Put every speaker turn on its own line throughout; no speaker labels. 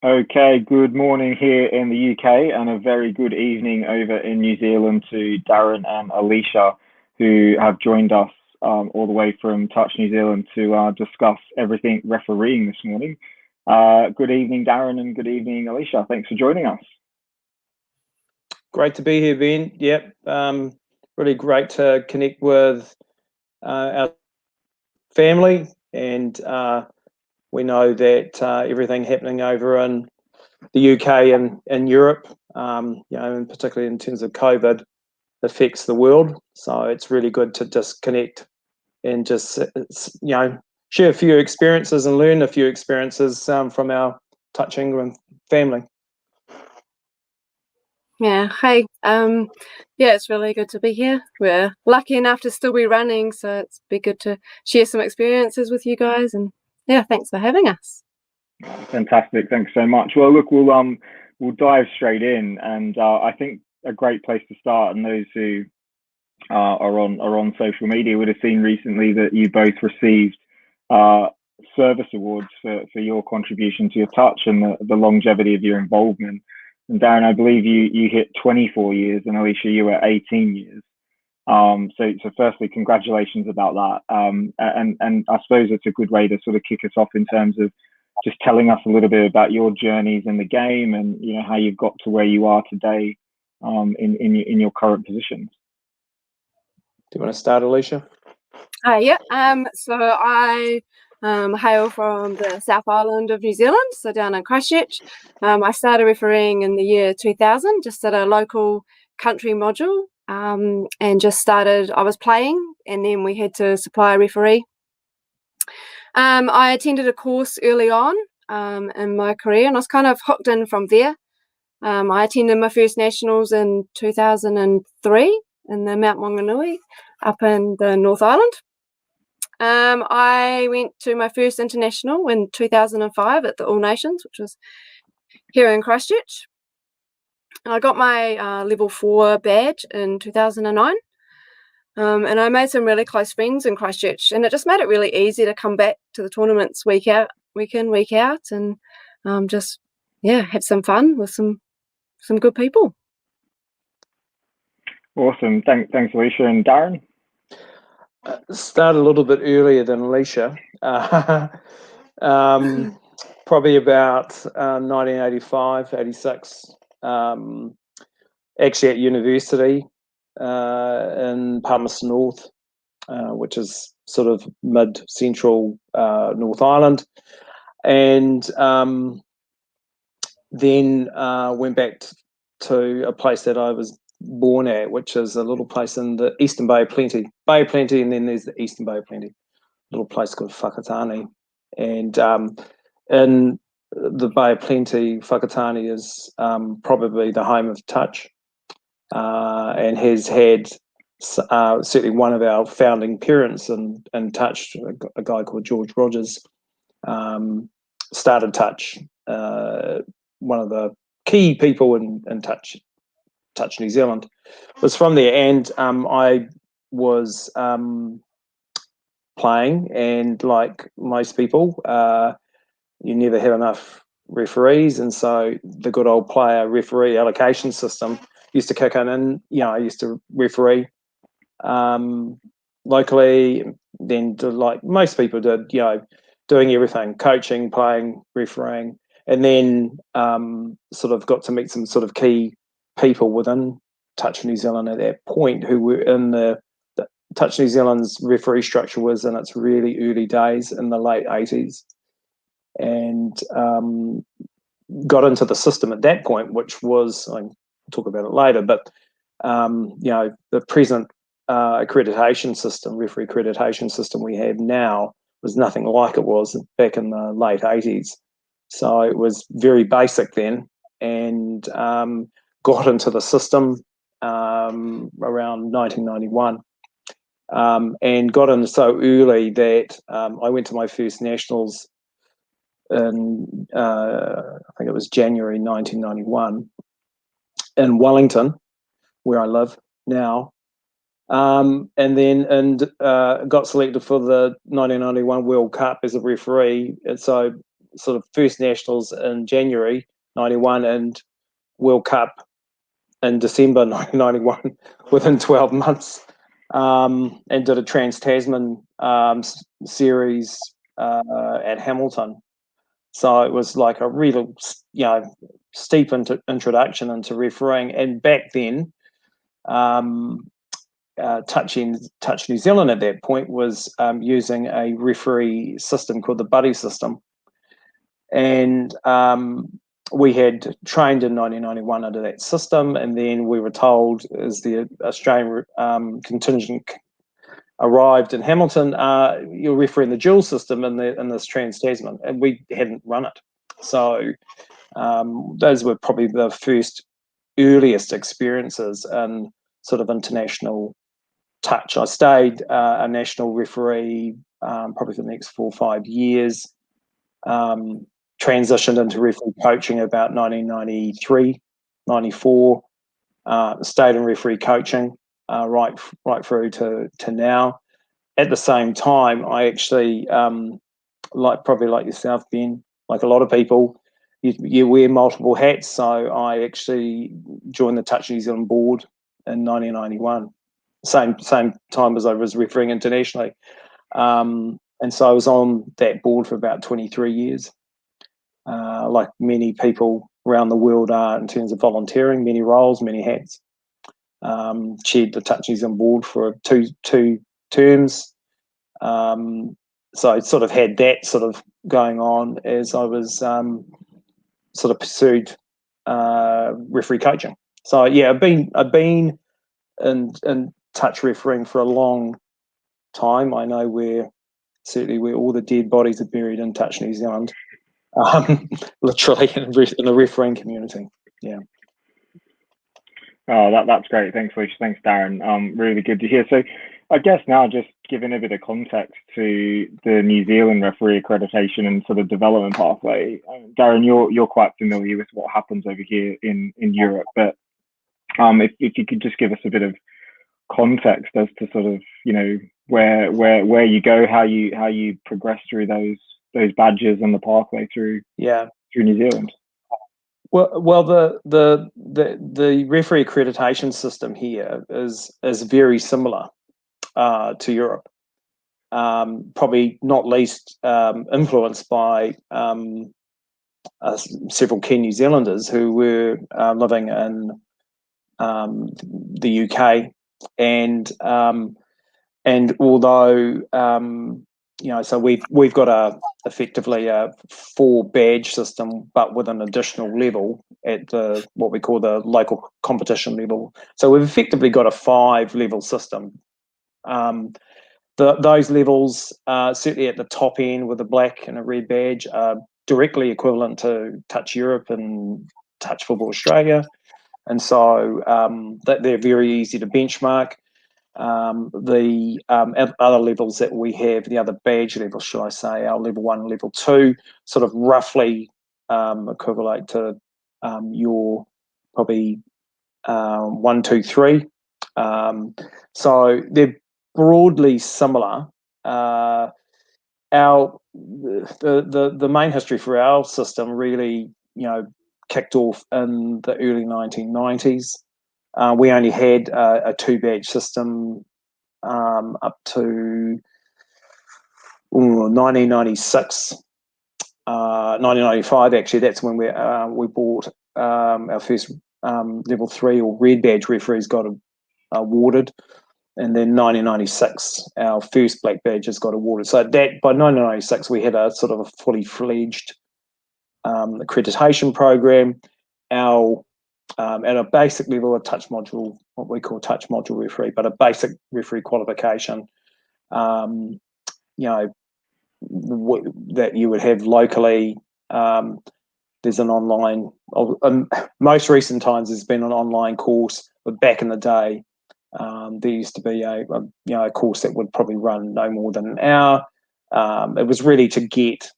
Okay, good morning here in the UK and a very good evening over in New Zealand to Darrin and Alisha, who have joined us all the way from Touch New Zealand to discuss everything refereeing this morning. Good evening, Darrin, and good evening, Alisha. Thanks for joining us.
Great to be here, Ben. Yep, really great to connect with our family, and we know that everything happening over in the UK and Europe, and particularly in terms of COVID, affects the world. So it's really good to just connect and just share a few experiences and learn a few experiences from our Touch England family.
Yeah, hey, it's really good to be here. We're lucky enough to still be running, so it's be good to share some experiences with you guys. And yeah, thanks for having us.
Fantastic, thanks so much. Well, look, we'll dive straight in, and I think a great place to start, and those who are on social media would have seen recently that you both received service awards for your contribution to your touch and the longevity of your involvement. And Darrin, I believe you hit 24 years, and Alisha, you were 18 years. So firstly, congratulations about that. And I suppose it's a good way to sort of kick us off in terms of just telling us a little bit about your journeys in the game and how you've got to where you are today in your current positions.
Do you want to start, Alisha?
Yeah. So I hail from the South Island of New Zealand, so down in Christchurch. I started refereeing in the year 2000, just at a local country module, and just started. I was playing, and then we had to supply a referee. I attended a course early on in my career, and I was kind of hooked in from there. I attended my first nationals in 2003 in the Mount Maunganui up in the North Island. I went to my first international in 2005 at the All Nations, which was here in Christchurch. I got my level 4 badge in 2009, and I made some really close friends in Christchurch, and it just made it really easy to come back to the tournaments week in, week out, and just have some fun with some good people.
Awesome. Thanks, Alisha. And Darrin?
Started a little bit earlier than Alisha. Probably about 1985, 86. Actually at university in Palmerston North, which is sort of mid-central North Island. And then went back to a place that I was born at, which is a little place in the Eastern Bay of Plenty, and then there's the Eastern Bay of Plenty, little place called Whakatane. And in the Bay of Plenty, Whakatane is probably the home of touch, and has had certainly one of our founding parents in touch, a guy called George Rogers, started touch, one of the key people in Touch New Zealand was from there. And I was playing, and like most people, you never have enough referees, and so the good old player referee allocation system used to kick in, and I used to referee locally, then like most people did, doing everything: coaching, playing, refereeing, and then sort of got to meet some sort of key people within Touch New Zealand at that point who were in the Touch New Zealand's referee structure was in its really early days in the late 80s, and got into the system at that point, which was, I'll talk about it later, but the present accreditation system, referee accreditation system we have now was nothing like it was back in the late 80s. So it was very basic then, and got into the system around 1991, and got in so early that I went to my first nationals in I think it was January 1991 in Wellington, where I live now, and then got selected for the 1991 World Cup as a referee. And so sort of first nationals in January 91 and World Cup in December 1991 within 12 months, and did a Trans-Tasman series at Hamilton. So it was like a real, steep introduction into refereeing. And back then, Touch New Zealand at that point was using a referee system called the buddy system. And we had trained in 1991 under that system, and then we were told, as the Australian contingent arrived in Hamilton, you're refereeing the dual system in this Trans-Tasman, and we hadn't run it. So those were probably the first earliest experiences in sort of international touch. I stayed a national referee probably for the next 4 or 5 years. Transitioned into referee coaching about 1993, 94. Stayed in referee coaching right through to now. At the same time, I actually, probably like yourself, Ben, like a lot of people, you wear multiple hats. So I actually joined the Touch New Zealand board in 1991, same time as I was refereeing internationally. And so I was on that board for about 23 years. Like many people around the world are in terms of volunteering, many roles, many hats. Chaired the Touch New Zealand board for two terms. So I sort of had that sort of going on as I was sort of pursued referee coaching. So yeah, I've been in touch refereeing for a long time. I know where all the dead bodies are buried in Touch New Zealand. Literally in the refereeing community. Yeah.
Oh, that's great. Thanks, Alisha. Thanks, Darrin. Really good to hear. So I guess now just giving a bit of context to the New Zealand referee accreditation and sort of development pathway. Darrin, you're quite familiar with what happens over here in Europe, but if you could just give us a bit of context as to sort of, where you go, how you progress through those badges and the pathway through New Zealand.
Well, the referee accreditation system here is very similar to Europe. Probably not least influenced by several key New Zealanders who were living in the UK, and although so we've got effectively a 4 badge system, but with an additional level at what we call the local competition level. So we've effectively got a 5-level system. Those levels, certainly at the top end with a black and a red badge, are directly equivalent to Touch Europe and Touch Football Australia, and so that they're very easy to benchmark. The other levels that we have, the other badge levels, should I say, our level 1 and level 2, sort of roughly equivalent to your probably 1, 2, 3. So they're broadly similar. The main history for our system really, kicked off in the early 1990s. We only had a 2-badge system up to 1996, 1995. Actually, that's when we bought our first level 3 or red badge referees got awarded, and then 1996 our first black badges got awarded. So that by 1996 we had a sort of a fully fledged accreditation program. At a basic level, a touch module, what we call touch module referee, but a basic referee qualification, that you would have locally. There's an online, most recent times there's been an online course, but back in the day, there used to be a course that would probably run no more than an hour. It was really to get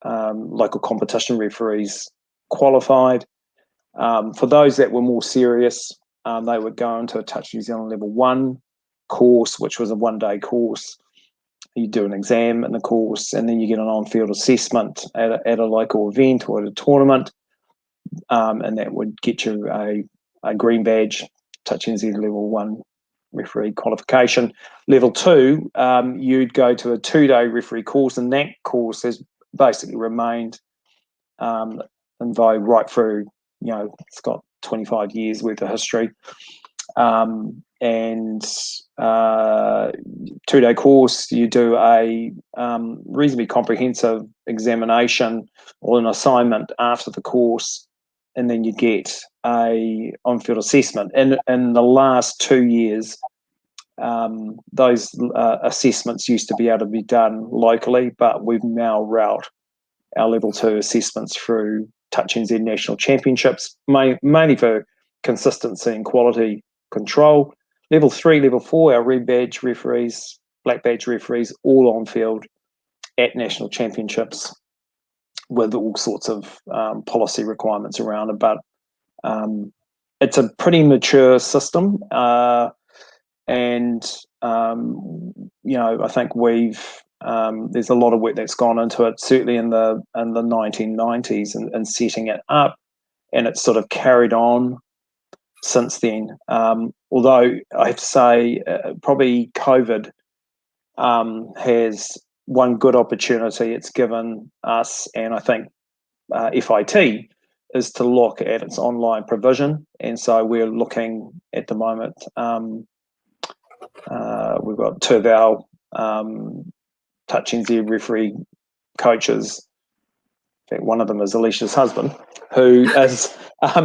local competition referees qualified. For those that were more serious, they would go into a Touch New Zealand level 1 course, which was a 1-day course. you do an exam in the course, and then you get an on-field assessment at a local event or at a tournament, and that would get you a green badge, Touch NZ level 1 referee qualification. Level 2, you'd go to a 2-day referee course, and that course has basically remained in vogue right through, it's got 25 years worth of history. And 2-day course, you do a reasonably comprehensive examination or an assignment after the course, and then you get a on-field assessment. And in the last 2 years, those assessments used to be able to be done locally, but we've now route our level 2 assessments through Touch NZ National Championships, mainly for consistency and quality control. Level 3, level 4, our red badge referees, black badge referees, all on field at national championships with all sorts of policy requirements around it. But it's a pretty mature system, and I think there's a lot of work that's gone into it, certainly in the 1990s, and setting it up, and it's sort of carried on since then. Although I have to say, probably COVID has one good opportunity it's given us, and I think FIT, is to look at its online provision. And so we're looking at the moment, we've got 2 of our Touch NZ referee coaches. In fact, one of them is Alisha's husband, who is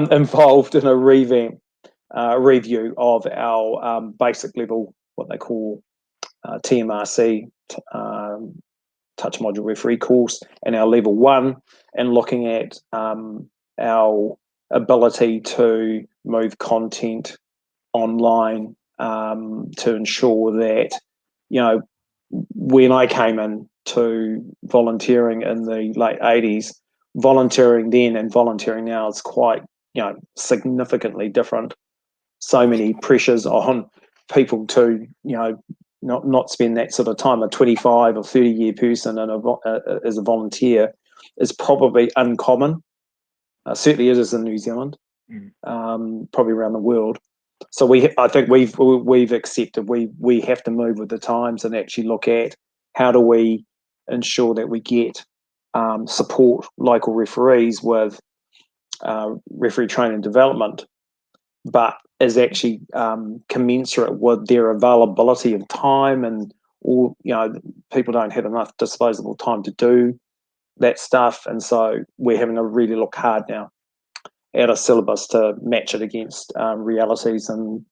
involved in a review of our basic level, what they call TMRC, Touch Module Referee course, and our level 1, and looking at our ability to move content online to ensure that, when I came in to volunteering in the late 80s, volunteering then and volunteering now is quite, significantly different. So many pressures on people to, not spend that sort of time. A 25 or 30-year person as a volunteer is probably uncommon. Certainly it is in New Zealand, probably around the world. So I think we've accepted we have to move with the times and actually look at how do we ensure that we get support local referees with referee training and development, but is actually commensurate with their availability of time, and all people don't have enough disposable time to do that stuff, and so we're having to really look hard now at a syllabus to match it against realities in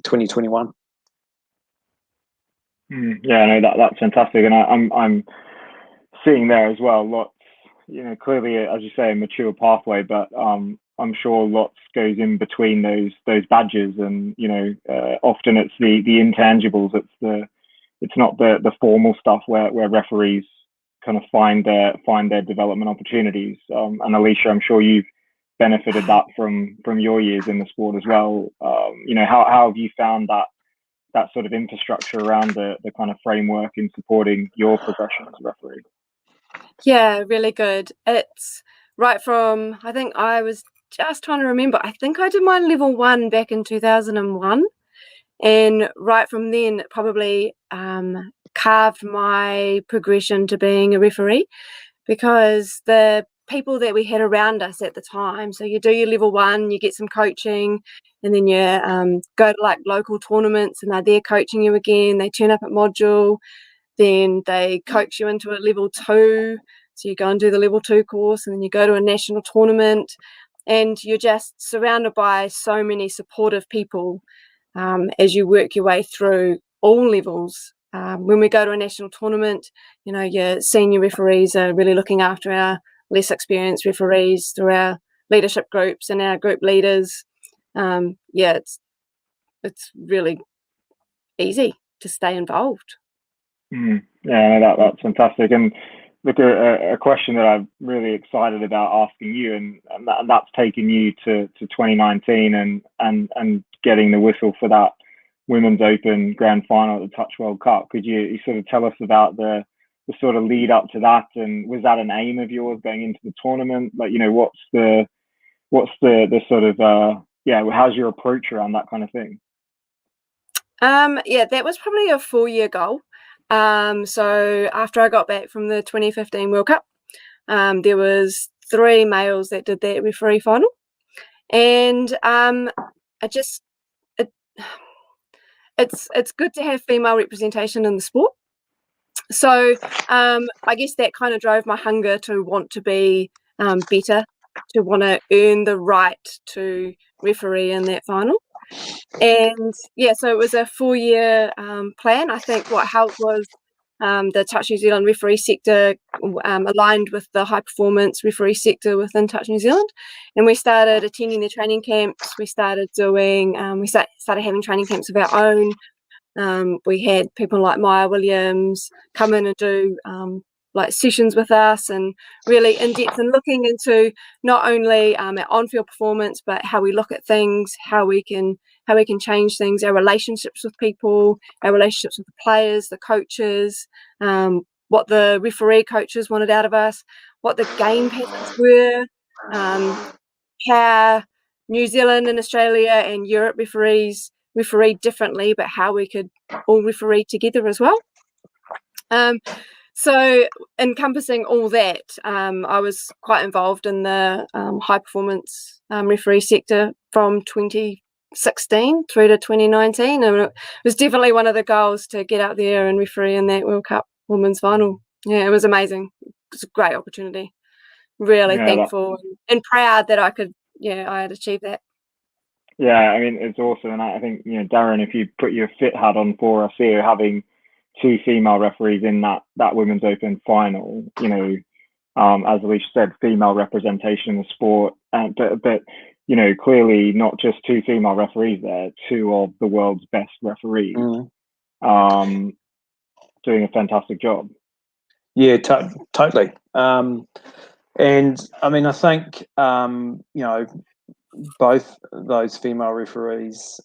2021.
Yeah, no, that's fantastic, and I'm seeing there as well lots. Clearly, as you say, a mature pathway, but I'm sure lots goes in between those badges, and often it's the intangibles. It's not the formal stuff where referees kind of find their development opportunities. And Alisha, I'm sure you've benefited that from your years in the sport as well. How have you found that sort of infrastructure around the kind of framework in supporting your progression as a referee?
Yeah, really good. It's right from, I think I was just trying to remember, I think I did my level 1 back in 2001. And right from then, it probably carved my progression to being a referee, because the people that we had around us at the time, so you do your level 1, you get some coaching, and then you go to like local tournaments and they're there coaching you again. They turn up at module, then they coach you into a level 2, so you go and do the level 2 course, and then you go to a national tournament, and you're just surrounded by so many supportive people as you work your way through all levels. When we go to a national tournament, your senior referees are really looking after our less experienced referees through our leadership groups and our group leaders. It's really easy to stay involved.
Yeah, that's fantastic. And look, a question that I'm really excited about asking you, and that's taken you to 2019 and getting the whistle for that Women's Open Grand Final at the Touch World Cup. Could you sort of tell us about the sort of lead up to that, and was that an aim of yours going into the tournament? Like, what's the sort of how's your approach around that kind of thing?
Yeah, that was probably a 4-year goal. So after I got back from the 2015 World Cup, there was 3 males that did that referee final, and it's good to have female representation in the sport. So I guess that kind of drove my hunger to want to be better, to want to earn the right to referee in that final. And yeah, so it was a 4-year plan. I think what helped was the Touch New Zealand referee sector aligned with the high performance referee sector within Touch New Zealand, and we started attending the training camps. We started doing started having training camps of our own. We had people like Maya Williams come in and do like sessions with us, and really in depth and looking into not only our on-field performance, but how we look at things, how we can change things, our relationships with people, our relationships with the players, the coaches, what the referee coaches wanted out of us, what the game patterns were, how New Zealand and Australia and Europe referees referee differently, but how we could all referee together as well. So encompassing all that, I was quite involved in the high performance referee sector from 2016 through to 2019, and it was definitely one of the goals to get out there and referee in that World Cup women's final. Yeah, it was amazing. It was a great opportunity. Really thankful and proud that I had achieved that.
Yeah, I mean, it's awesome. And I think, Darrin, if you put your fit hat on for us here, having 2 female referees in that Women's Open final, as Alisha said, female representation in the sport, but clearly not just 2 female referees there, 2 of the world's best referees, doing a fantastic job.
Yeah, totally. And I mean, I think both those female referees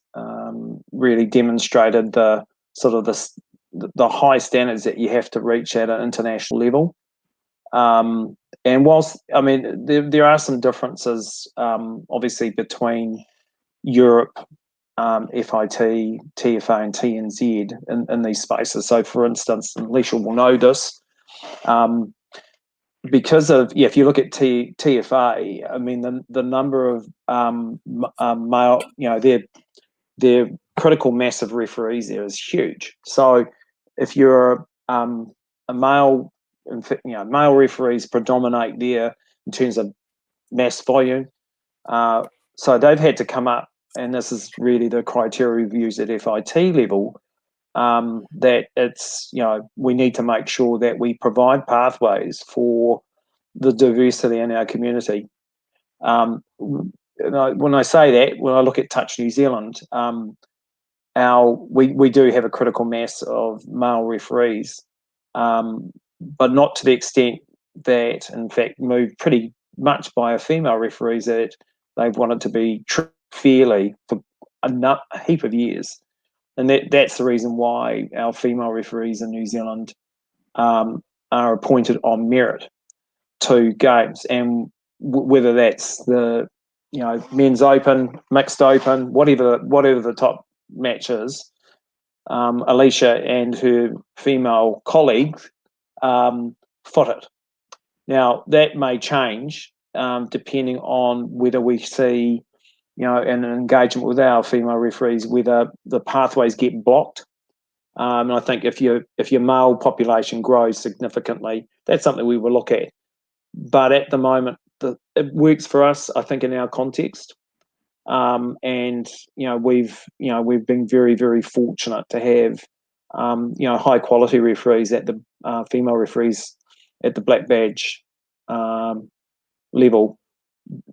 really demonstrated the sort of the high standards that you have to reach at an international level. And whilst, I mean, there are some differences, obviously, between Europe, FIT, TFA, and TNZ in these spaces. So, for instance, Alisha will know this, because of, if you look at TFA, I mean, the number of male, their critical mass of referees there is huge. So if you're a male, male referees predominate there in terms of mass volume. So they've had to come up, and this is really the criteria we've used at FIT level, that it's, we need to make sure that we provide pathways for the diversity in our community. When I say that, when I look at Touch New Zealand, we do have a critical mass of male referees, but not to the extent that, in fact, moved pretty much by our female referees that they've wanted to be treated fairly for a heap of years. And that's the reason why our female referees in New Zealand are appointed on merit to games, and whether that's the men's open, mixed open, whatever the top match is, Alisha and her female colleague foot it. Now that may change depending on whether we see in an engagement with our female referees, whether the pathways get blocked. And I think if your male population grows significantly, that's something we will look at. But at the moment, it works for us, I think, in our context. And we've been very, very fortunate to have high quality referees at the female referees at the black badge level.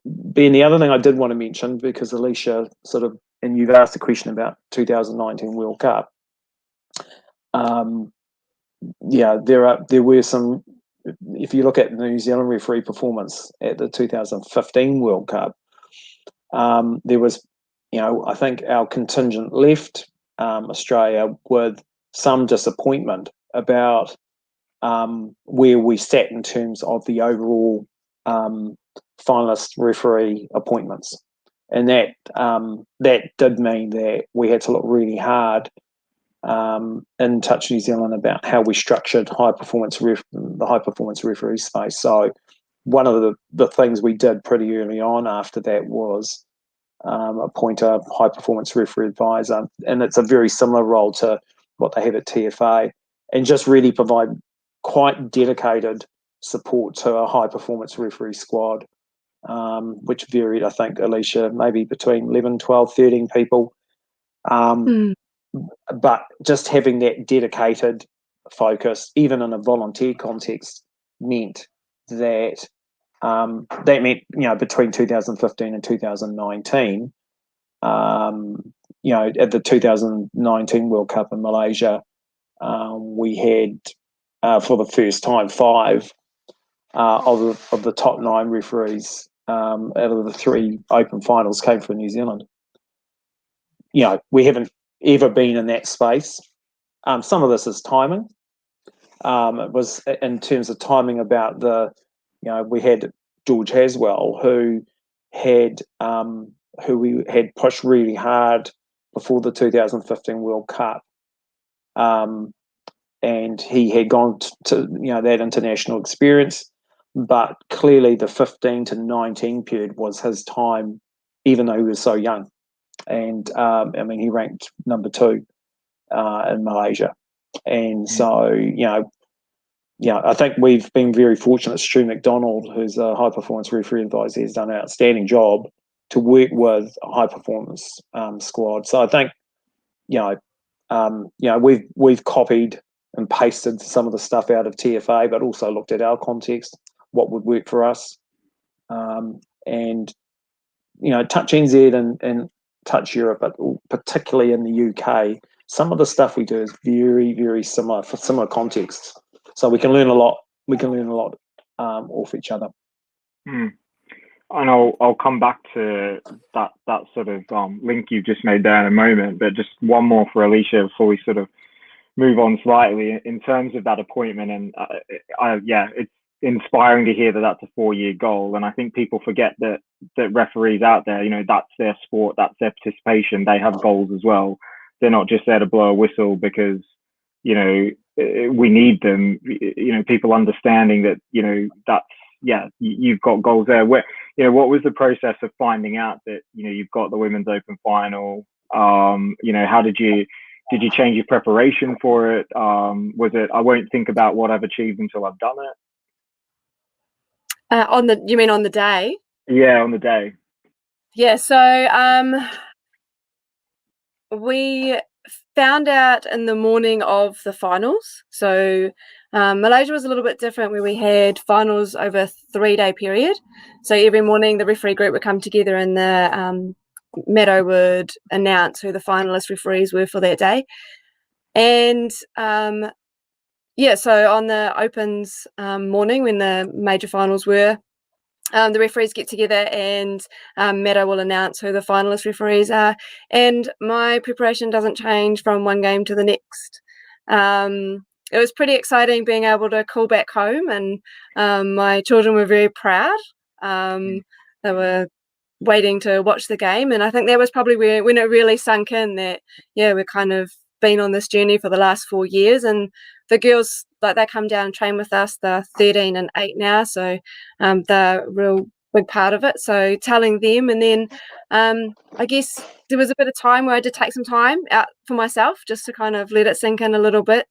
Ben, the other thing I did want to mention, because Alisha and you've asked a question about 2019 World Cup. There were some. If you look at the New Zealand referee performance at the 2015 World Cup, there was, I think our contingent left Australia with some disappointment about where we sat in terms of the overall finalist referee appointments. And that did mean that we had to look really hard in Touch New Zealand about how we structured the high performance referee space. So one of the things we did pretty early on after that was appoint a high performance referee advisor, and it's a very similar role to what they have at TFA, and just really provide quite dedicated support to a high performance referee squad, which varied, I think, Alisha, maybe between 11, 12, 13 people. But just having that dedicated focus, even in a volunteer context, meant that between 2015 and 2019, at the 2019 World Cup in Malaysia, we had for the first time 5 of the top 9 referees out of the 3 open finals came from New Zealand. We haven't ever been in that space. Some of this is timing. It was in terms of timing about we had George Haswell, who we had pushed really hard before the 2015 World Cup, and he had gone to that international experience. But clearly, the 15 to 19 period was his time, even though he was so young. And he ranked number 2 in Malaysia, and so I think we've been very fortunate. Stu McDonald, who's a high performance referee advisor, has done an outstanding job to work with a high performance squad. So I think we've copied and pasted some of the stuff out of TFA, but also looked at our context, what would work for us, and Touch NZ and Touch Europe, but particularly in the UK, some of the stuff we do is very, very similar for similar contexts. So we can learn a lot. We can learn a lot off each other.
And I'll come back to that sort of link you just made there in a moment. But just one more for Alisha before we sort of move on slightly in terms of that appointment. And it's inspiring to hear that that's a 4-year goal. And I think people forget that referees out there, that's their sport, that's their participation. They have goals as well. They're not just there to blow a whistle because we need them. People understanding that you've got goals there. What was the process of finding out that you've got the women's open final? How did you change your preparation for it? Was it I won't think about what I've achieved until I've done it?
You mean on the day?
Yeah, on the day.
Yeah, so we found out in the morning of the finals. So Malaysia was a little bit different, where we had finals over a 3-day period. So every morning the referee group would come together and the meadow would announce who the finalist referees were for that day. And so on the opens morning, when the major finals were, the referees get together and Meadow will announce who the finalist referees are. And my preparation doesn't change from one game to the next. It was pretty exciting being able to call back home, and my children were very proud. They were waiting to watch the game, and I think that was probably when it really sunk in that we're kind of been on this journey for the last 4 years, and the girls, like, they come down and train with us. They're 13 and 8 now, so they're a real big part of it. So telling them, and then I guess there was a bit of time where I did take some time out for myself just to kind of let it sink in a little bit,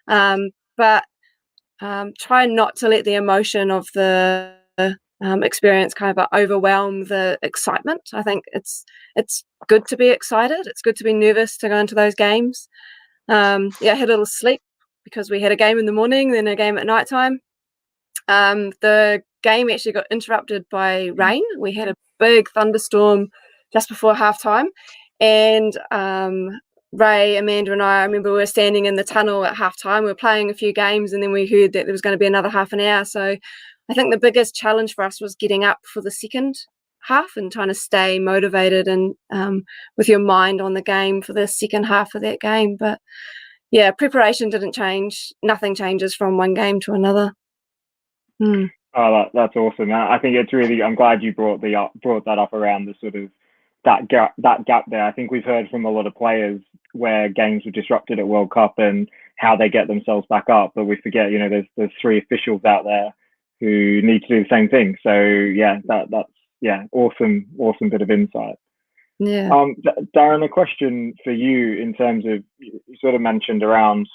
but try not to let the emotion of the experience kind of overwhelm the excitement. I think it's good to be excited. It's good to be nervous to go into those games. I had a little sleep because we had a game in the morning, then a game at night time. The game actually got interrupted by rain. We had a big thunderstorm just before halftime, and Ray, Amanda and I remember we were standing in the tunnel at halftime. We were playing a few games, and then we heard that there was going to be another half an hour. So I think the biggest challenge for us was getting up for the second half and trying to stay motivated and with your mind on the game for the second half of that game. But yeah, preparation didn't change. Nothing changes from one game to another.
Oh, that's awesome. I think it's really, I'm glad you brought that up around the sort of that gap there. I think we've heard from a lot of players where games were disrupted at World Cup and how they get themselves back up, but we forget, you know, there's 3 officials out there who need to do the same thing. So yeah, that's awesome bit of insight.
Yeah.
Darrin, a question for you in terms of, you sort of mentioned around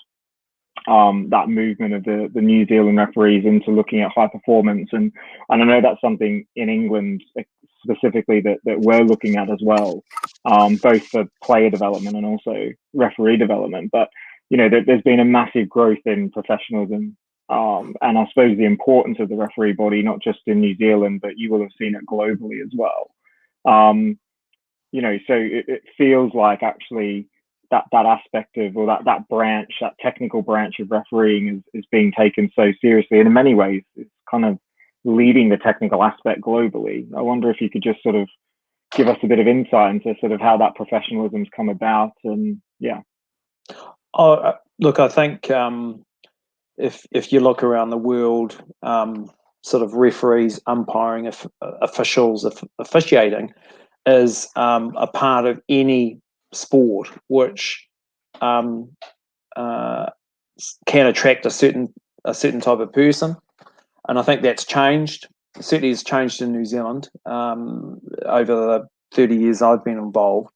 that movement of the New Zealand referees into looking at high performance, and I know that's something in England specifically that we're looking at as well, both for player development and also referee development. But you know, there's been a massive growth in professionalism, and I suppose the importance of the referee body, not just in New Zealand, but you will have seen it globally as well. You know, so it feels like actually that aspect of, or that branch, that technical branch of refereeing is being taken so seriously, and in many ways it's kind of leading the technical aspect globally. I wonder if you could just sort of give us a bit of insight into sort of how that professionalism's come about. And yeah.
Oh, look, I think if you look around the world, sort of referees, umpiring, officials, officiating is a part of any sport which can attract a certain type of person, and I think that's changed. Certainly, has changed in New Zealand over the 30 years I've been involved.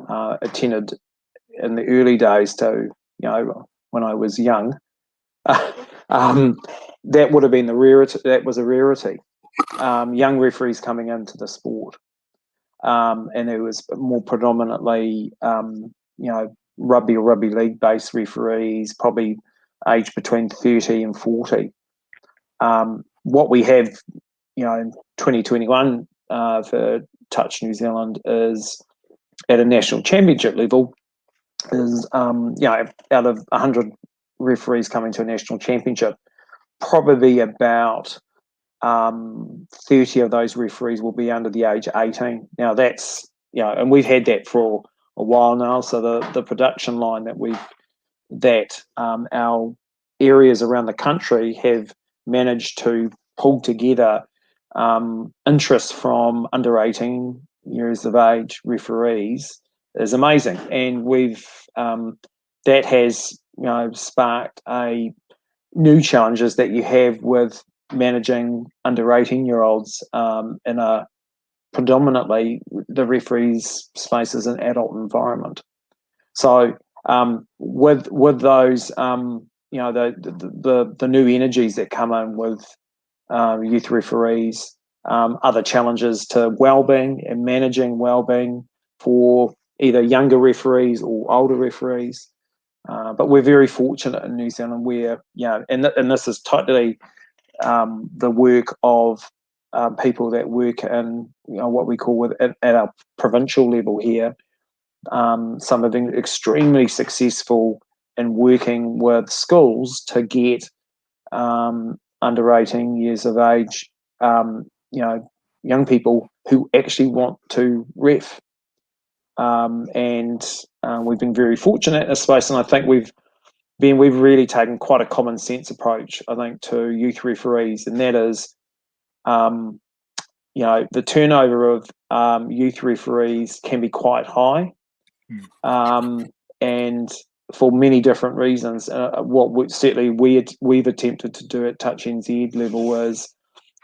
Attended in the early days to, you know, when I was young. That would have been the rarity. That was a rarity. Young referees coming into the sport. And it was more predominantly, you know, rugby or rugby league based referees, probably aged between 30 and 40. What we have, you know, in 2021 for Touch New Zealand is at a national championship level is, you know, out of 100 referees coming to a national championship, probably about 30 of those referees will be under the age of 18. Now that's, you know, and we've had that for a while now. So the production line that our areas around the country have managed to pull together interest from under 18 years of age referees is amazing. And we've that has, you know, sparked a new challenges that you have with managing under 18-year-olds in a predominantly the referees space is an adult environment. So with those, you know, the new energies that come in with youth referees, other challenges to wellbeing and managing wellbeing for either younger referees or older referees. But we're very fortunate in New Zealand where, you know, and this is totally the work of people that work in, you know, what we call at our provincial level here. Some have been extremely successful in working with schools to get under 18 years of age, you know, young people who actually want to ref. And we've been very fortunate in this space, and I think we've really taken quite a common sense approach, I think, to youth referees, and that is, you know, the turnover of youth referees can be quite high, and for many different reasons. We've attempted to do at Touch NZ level is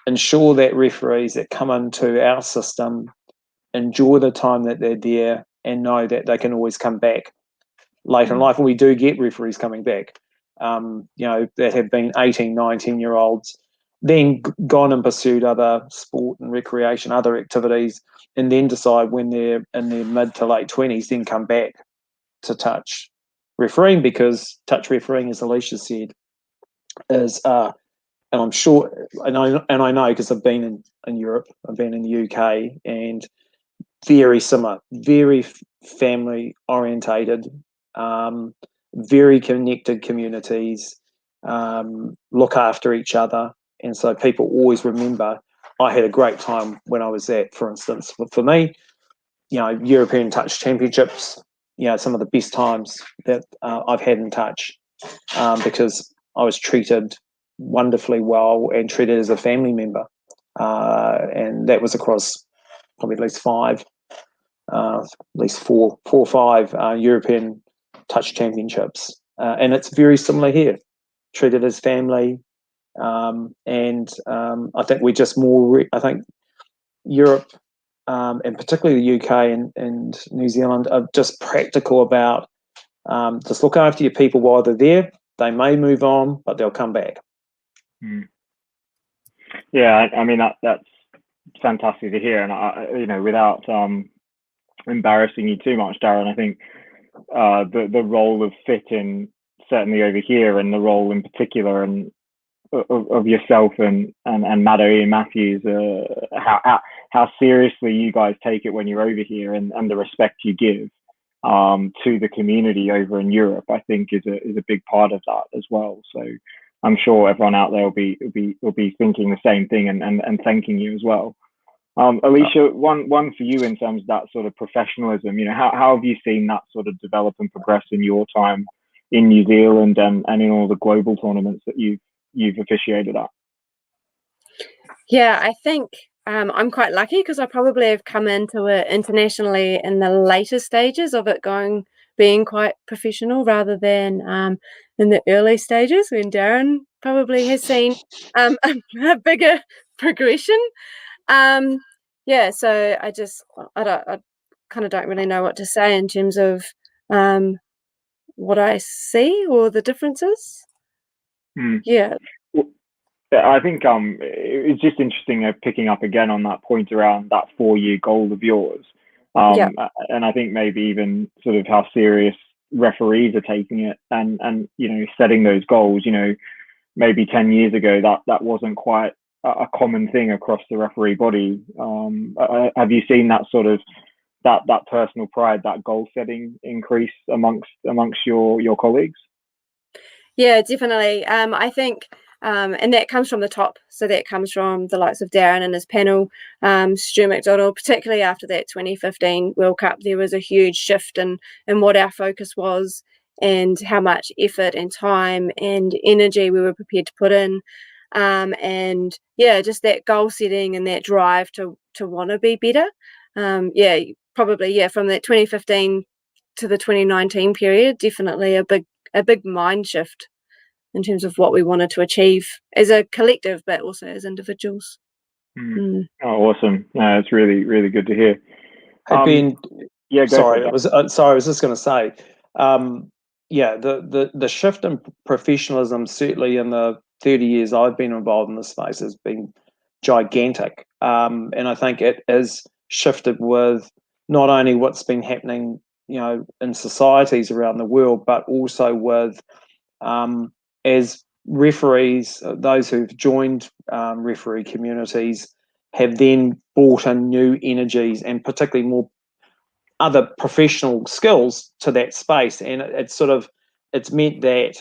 ensure that referees that come into our system enjoy the time that they're there and know that they can always come back later in life. And we do get referees coming back, you know, that have been 18, 19-year-olds, then gone and pursued other sport and recreation, other activities, and then decide when they're in their mid to late 20s, then come back to touch refereeing, because touch refereeing, as Alisha said, is, and I'm sure, and I know because I've been in Europe, I've been in the UK, and very similar, very family orientated, very connected communities, look after each other, and so people always remember I had a great time when I was there. For instance, for me, European Touch Championships, some of the best times that I've had in touch, because I was treated wonderfully well and treated as a family member, and that was across probably at least four or five European Touch Championships, and it's very similar here, treated as family, and I think we're just more. I think Europe, and particularly the UK and New Zealand, are just practical about just look after your people while they're there. They may move on, but they'll come back.
Yeah, I mean that's fantastic to hear, and without embarrassing you too much, Darrin, I think the role of fitting certainly over here, and the role in particular and of yourself and Ian Matthews, how seriously you guys take it when you're over here, and the respect you give to the community over in Europe, I think is a big part of that as well. So I'm sure everyone out there will be thinking the same thing and thanking you as well. Alisha, one for you in terms of that sort of professionalism. How have you seen that sort of develop and progress in your time in New Zealand and in all the global tournaments that you've officiated at?
Yeah, I think I'm quite lucky because I probably have come into it internationally in the later stages of it being quite professional, rather than in the early stages when Darrin probably has seen a bigger progression. Yeah, so I kind of don't really know what to say in terms of what I see or the differences. Yeah.
I think it's just interesting picking up again on that point around that 4-year goal of yours. And I think maybe even sort of how serious referees are taking it, and setting those goals. Maybe 10 years ago that wasn't quite a common thing across the referee body. Have you seen that sort of that personal pride, that goal setting increase amongst your colleagues?
Yeah, definitely. I think, and that comes from the top. So that comes from the likes of Darrin and his panel, Stu McDonald, particularly after that 2015 World Cup. There was a huge shift in what our focus was, and how much effort and time and energy we were prepared to put in. And yeah, just that goal setting and that drive to want to be better. Probably from that 2015 to the 2019 period, definitely a big mind shift in terms of what we wanted to achieve as a collective, but also as individuals.
Oh, awesome! No, it's really, really good to hear.
Sorry, I was just going to say, the shift in professionalism, certainly in the 30 years I've been involved in this space, has been gigantic, and I think it has shifted with not only what's been happening, in societies around the world, but also with as referees, those who've joined referee communities have then brought in new energies and particularly more other professional skills to that space, and it's meant that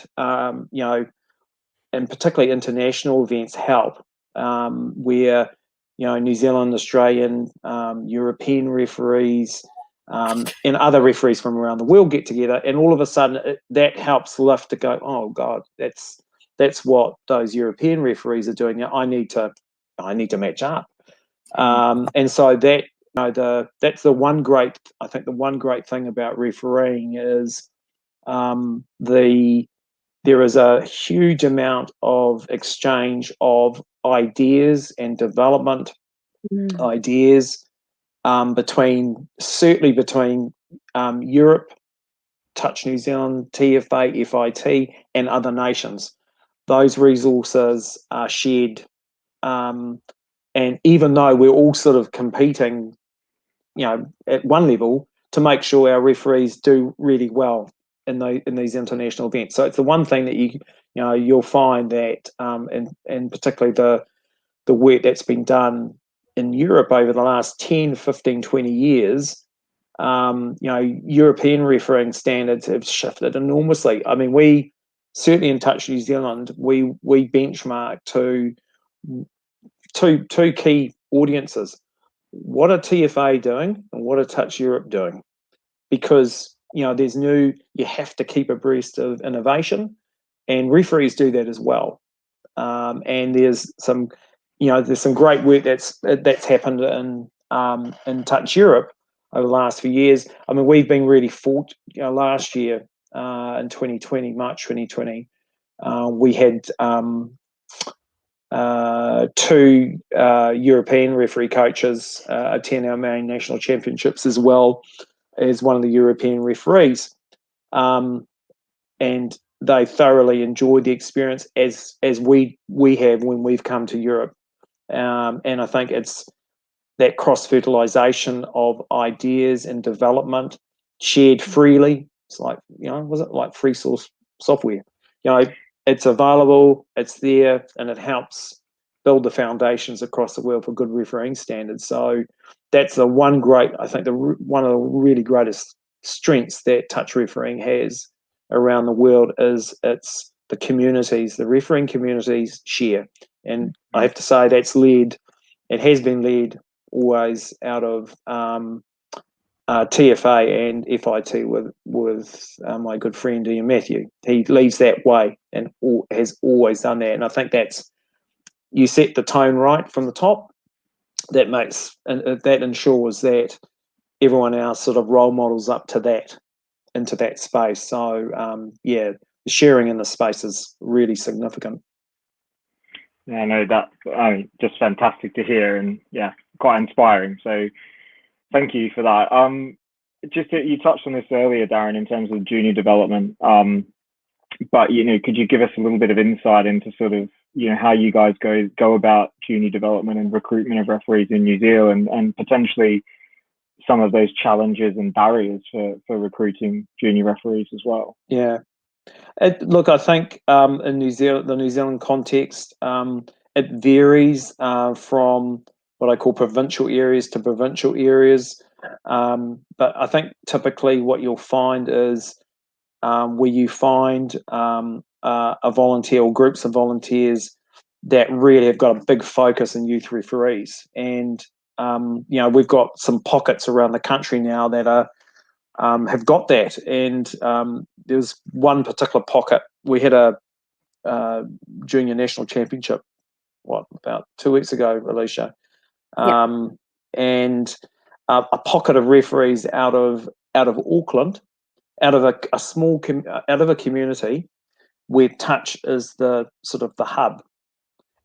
and particularly international events help, where New Zealand, Australian, European referees, and other referees from around the world get together, and all of a sudden that helps lift to go, oh God, that's what those European referees are doing. I need to match up, and so that that's the one great thing about refereeing is there is a huge amount of exchange of ideas and development ideas between Europe, Touch New Zealand, TFA, FIT, and other nations. Those resources are shared, and even though we're all sort of competing, at one level to make sure our referees do really well in these international events. So it's the one thing that you'll find that, and particularly the work that's been done in Europe over the last 10, 15, 20 years, European refereeing standards have shifted enormously. I mean, we certainly in Touch New Zealand, we benchmark to two key audiences. What are TFA doing and what are Touch Europe doing? Because, there's you have to keep abreast of innovation, and referees do that as well. And there's some great work that's happened in Touch Europe over the last few years. I mean, we've been really last year in 2020, March 2020, we had 2 European referee coaches attend our main national championships, as well as one of the European referees, and they thoroughly enjoyed the experience, as we have when we've come to Europe. And I think it's that cross-fertilization of ideas and development shared freely. It's like, was it like free source software? It's available, it's there, and it helps build the foundations across the world for good refereeing standards. So that's one of the really greatest strengths that touch refereeing has around the world is it's the communities, the refereeing communities share. And I have to say it has been led always out of TFA and FIT with my good friend Ian Matthew. He leads that way and has always done that. And I think you set the tone right from the top. That ensures that everyone else sort of role models up to that, into that space. So the sharing in the space is really significant.
Yeah, no, that's just fantastic to hear, and quite inspiring. So thank you for that. You touched on this earlier, Darrin, in terms of junior development. But could you give us a little bit of insight into sort of how you guys go about junior development and recruitment of referees in New Zealand, and potentially some of those challenges and barriers for recruiting junior referees as well?
Yeah. Look, I think in the New Zealand context, it varies from what I call provincial areas to provincial areas. But I think typically what you'll find is where you find a volunteer or groups of volunteers that really have got a big focus in youth referees. And, we've got some pockets around the country now that have got that. And there's one particular pocket. We had a junior national championship, about 2 weeks ago, Alisha. And a pocket of referees out of Auckland, out of a community where Touch is the sort of the hub.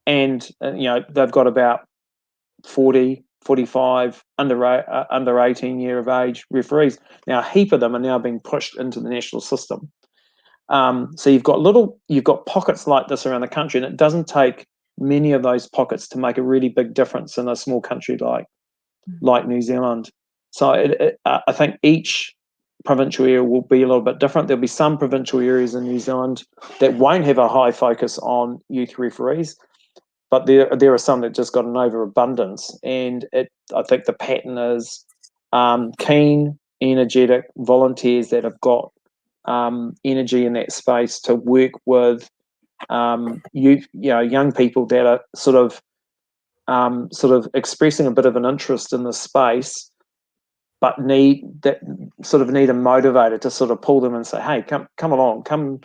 And they've got about 40, 45 under 18 year of age referees. Now a heap of them are now being pushed into the national system. So you've got pockets like this around the country, and it doesn't take many of those pockets to make a really big difference in a small country like New Zealand. So I think each provincial area will be a little bit different. There'll be some provincial areas in New Zealand that won't have a high focus on youth referees, but there are some that just got an overabundance. And I think the pattern is keen, energetic volunteers that have got energy in that space to work with youth, young people that are sort of expressing a bit of an interest in the space, but need a motivator to sort of pull them and say, hey, come along, come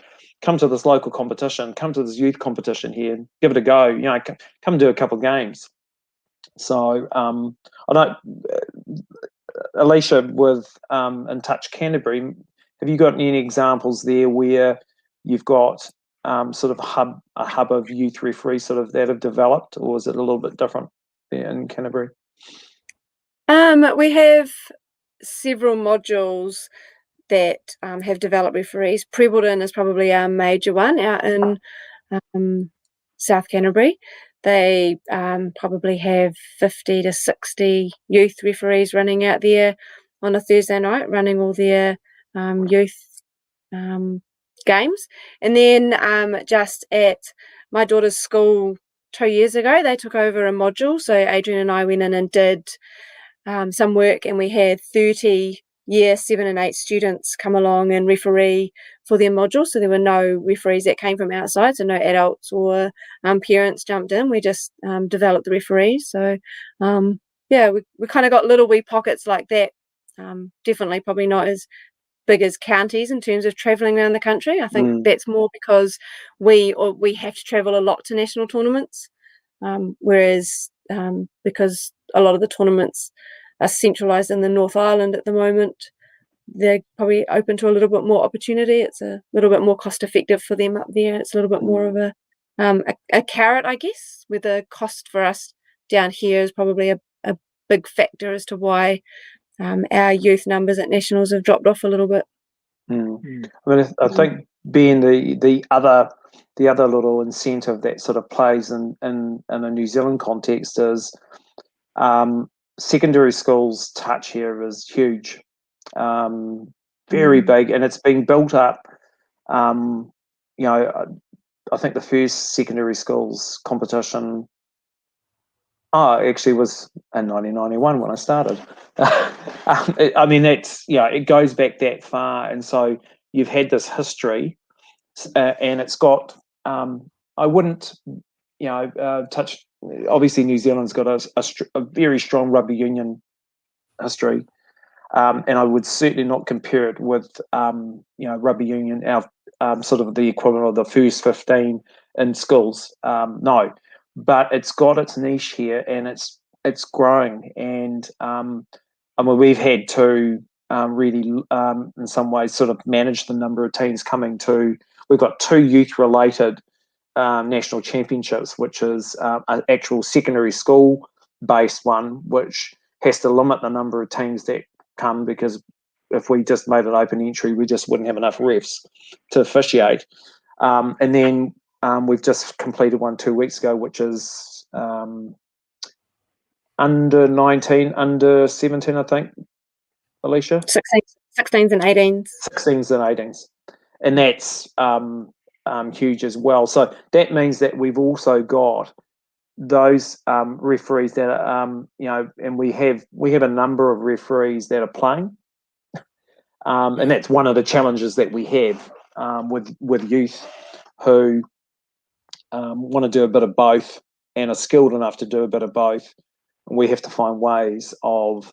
to this local competition, come to this youth competition here, give it a go, come do a couple of games. So I don't, Alisha, with in Touch Canterbury, have you got any examples there where you've got sort of a hub of youth referees sort of that have developed, or is it a little bit different there in Canterbury?
We have several modules that have developed referees. Prebleton is probably our major one out in South Canterbury. They probably have 50 to 60 youth referees running out there on a Thursday night, running all their youth games. And then just at my daughter's school 2 years ago, they took over a module. So Adrian and I went in and did some work, and we had 30 year 7 and 8 students come along and referee for their module. So there were no referees that came from outside, so no adults or parents jumped in. We just developed the referees. So yeah, we kind of got little wee pockets like that. Definitely probably not as big as counties in terms of traveling around the country. I think that's more because we have to travel a lot to national tournaments, whereas because a lot of the tournaments are centralised in the North Island at the moment, they're probably open to a little bit more opportunity. It's a little bit more cost effective for them up there. It's a little bit more of a carrot, I guess, where the cost for us down here is probably a big factor as to why our youth numbers at nationals have dropped off a little bit.
I mean, I think being the other little incentive that sort of plays in a New Zealand context is secondary schools touch here is huge, very big, and it's been built up. I think the first secondary schools competition actually was in 1991 when I started. I mean, that's, it goes back that far, and so you've had this history, and it's got. I wouldn't, touch. Obviously, New Zealand's got a very strong rugby union history, and I would certainly not compare it with, rugby union, our sort of the equivalent of the first 15 in schools. No. But it's got its niche here, and it's growing. And I mean, we've had to really, in some ways, sort of manage the number of teams coming to. We've got 2 youth-related national championships, which is an actual secondary school-based one, which has to limit the number of teams that come, because if we just made an open entry, we just wouldn't have enough refs to officiate. And then we've just completed one 2 weeks ago, which is under 19, under 17, I think, Alisha?
16s and 18s.
16s and 18s. And that's huge as well. So that means that we've also got those referees that are, and we have a number of referees that are playing. And that's one of the challenges that we have with youth who want to do a bit of both and are skilled enough to do a bit of both. And we have to find ways of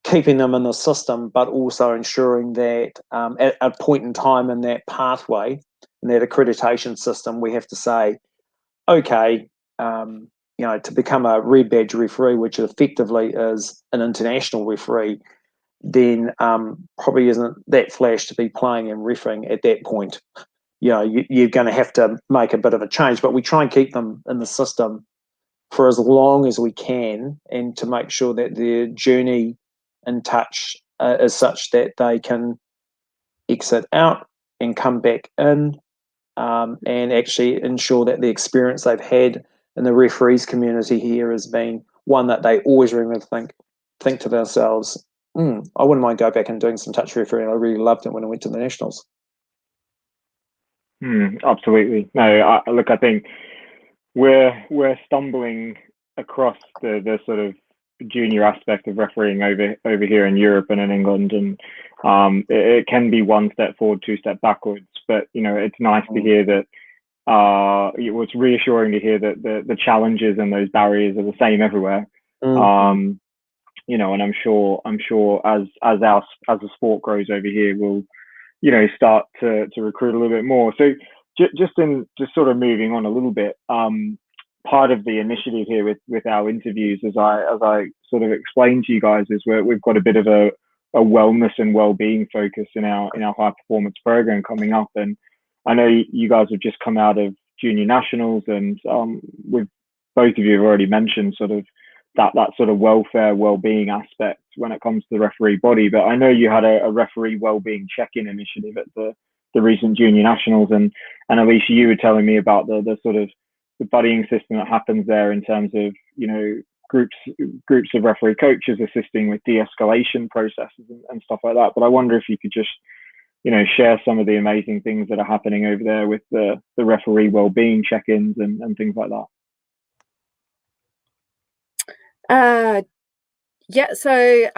keeping them in the system, but also ensuring that at a point in time in that pathway, in that accreditation system, we have to say, okay, to become a red badge referee, which effectively is an international referee, then probably isn't that flash to be playing and refereeing at that point. You're going to have to make a bit of a change, but we try and keep them in the system for as long as we can, and to make sure that their journey in touch is such that they can exit out and come back in, and actually ensure that the experience they've had in the referees community here has been one that they always remember, think to themselves, I wouldn't mind go back and doing some touch refereeing. I really loved it when I went to the nationals.
Absolutely. No, I think we're stumbling across the sort of junior aspect of refereeing over here in Europe and in England, and it can be one step forward, 2 steps backwards. But it's nice to hear that. It's reassuring to hear that the challenges and those barriers are the same everywhere. And I'm sure as the sport grows over here, we'll start to recruit a little bit more. So just sort of moving on a little bit, part of the initiative here with our interviews, as I sort of explained to you guys, is we've got a bit of a wellness and well-being focus in our high performance program coming up. And I know you guys have just come out of junior nationals, and with both of you have already mentioned sort of that sort of welfare, well-being aspect when it comes to the referee body. But I know you had a referee well-being check-in initiative at the recent junior nationals, and Alisha, you were telling me about the sort of the buddying system that happens there, in terms of groups of referee coaches assisting with de-escalation processes and stuff like that. But I wonder if you could just share some of the amazing things that are happening over there with the referee well-being check-ins and things like that.
So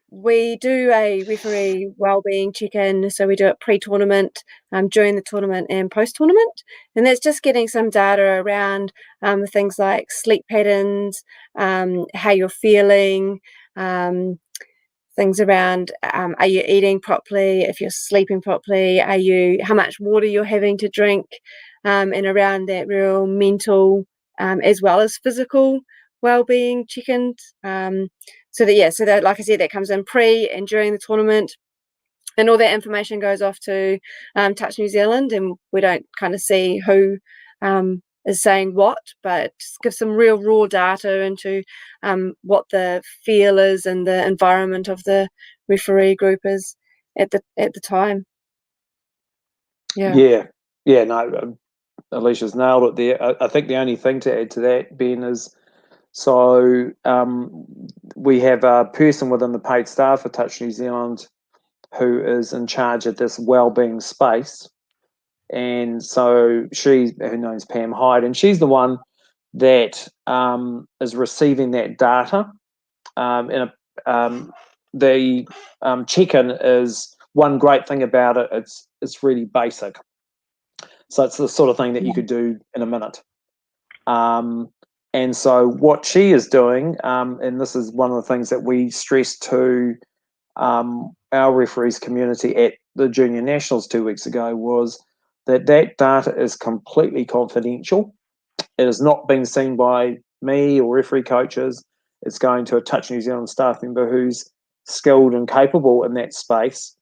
we do a referee wellbeing check-in, so we do it pre-tournament, during the tournament and post-tournament, and that's just getting some data around things like sleep patterns, how you're feeling, things around are you eating properly, if you're sleeping properly, how much water you're having to drink, and around that real mental as well as physical wellbeing check-ins. So that, like I said, that comes in pre and during the tournament, and all that information goes off to Touch New Zealand, and we don't kind of see who is saying what, but just give some real raw data into what the feel is and the environment of the referee group is at the time.
No, Alisha's nailed it there. I think the only thing to add to that, Ben, is so we have a person within the paid staff of Touch New Zealand who is in charge of this wellbeing space. And so her name's Pam Hyde, and she's the one that is receiving that data. The check-in is one great thing about it. It's really basic. So it's the sort of thing that you could do in a minute. And so what she is doing, and this is one of the things that we stressed to our referees community at the Junior Nationals 2 weeks ago, was that data is completely confidential. It is not being seen by me or referee coaches. It's going to a Touch New Zealand staff member who's skilled and capable in that space,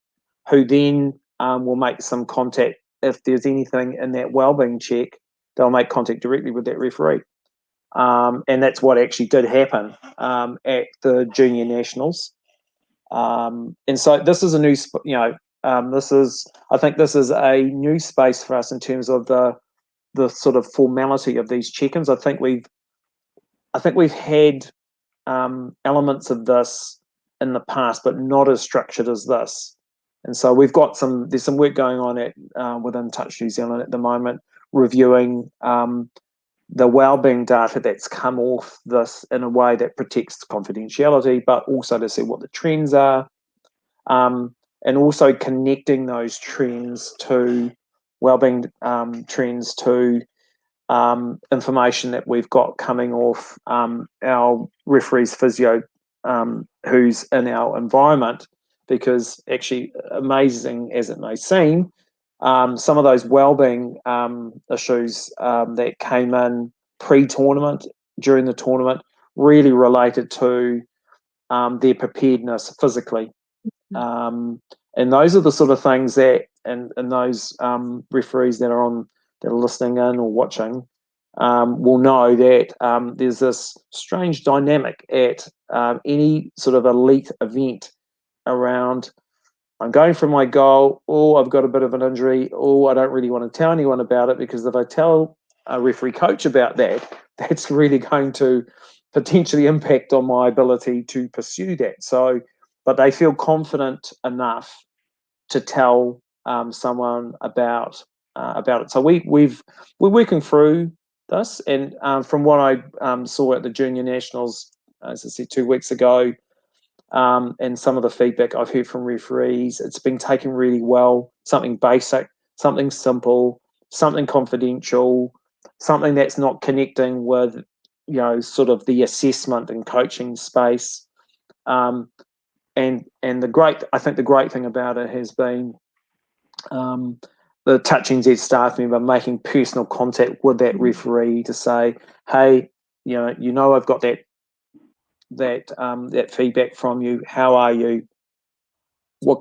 who then will make some contact. If there's anything in that wellbeing check, they'll make contact directly with that referee. And that's what actually did happen at the Junior Nationals. And so this is a new, I think this is a new space for us in terms of the sort of formality of these check-ins. I think we've had elements of this in the past, but not as structured as this. And so there's some work going on within Touch New Zealand at the moment, reviewing the wellbeing data that's come off this in a way that protects confidentiality, but also to see what the trends are, and also connecting those trends to wellbeing trends to information that we've got coming off our referees physio who's in our environment, because actually, amazing as it may seem, some of those wellbeing issues that came in pre-tournament, during the tournament, really related to their preparedness physically. And those are the sort of things that, and those referees that are listening in or watching will know that there's this strange dynamic at any sort of elite event around, I'm going for my goal, or I've got a bit of an injury, or I don't really want to tell anyone about it, because if I tell a referee coach about that, that's really going to potentially impact on my ability to pursue that. So, but they feel confident enough to tell someone about it. So we're working through this, and from what I saw at the Junior Nationals, as I said 2 weeks ago, and some of the feedback I've heard from referees, it's been taken really well. Something basic, something simple, something confidential, something that's not connecting with, sort of the assessment and coaching space. And I think the great thing about it has been the Touch NZ staff member making personal contact with that referee to say, hey, I've got that feedback from you. How are you? What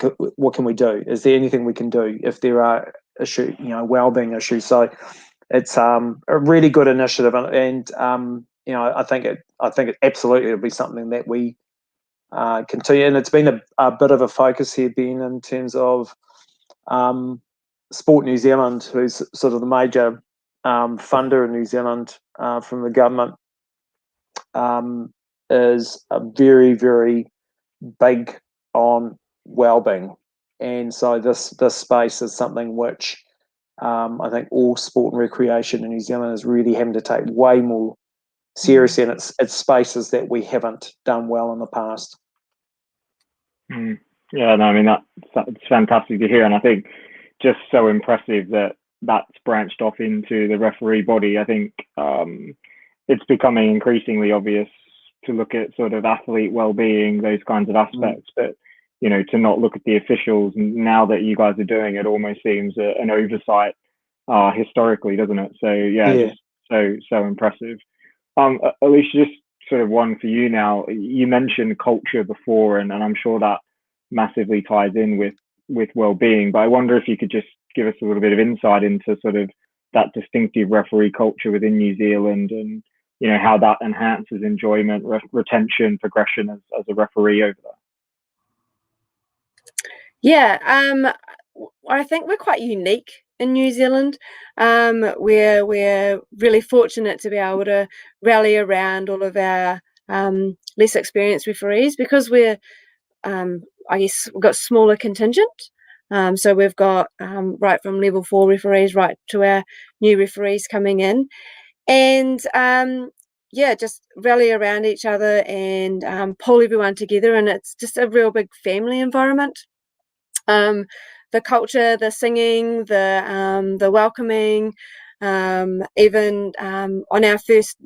can we do? Is there anything we can do if there are wellbeing issues? So it's a really good initiative, and I think it absolutely will be something that we continue. And it's been a bit of a focus here, Ben, in terms of Sport New Zealand, who's sort of the major funder in New Zealand from the government, is a very, very big on wellbeing. And so this space is something which I think all sport and recreation in New Zealand is really having to take way more seriously, and it's spaces that we haven't done well in the past.
Mm. Yeah, no, I mean that's fantastic to hear, and I think just so impressive that that's branched off into the referee body. I think it's becoming increasingly obvious to look at sort of athlete well-being, those kinds of aspects, but to not look at the officials. Now that you guys are doing it, almost seems an oversight historically, doesn't it? So yeah,
Yeah.
just so impressive. Alisha, just sort of one for you now. You mentioned culture before, and I'm sure that massively ties in with well-being. But I wonder if you could just give us a little bit of insight into sort of that distinctive referee culture within New Zealand, and how that enhances enjoyment, retention, progression as a referee over there.
Yeah, I think we're quite unique in New Zealand. We're really fortunate to be able to rally around all of our less experienced referees, because we're, I guess, we've got smaller contingent. So we've got right from level 4 referees right to our new referees coming in, and yeah, just rally around each other and pull everyone together, and it's just a real big family environment. The culture, the singing, the welcoming, even on our first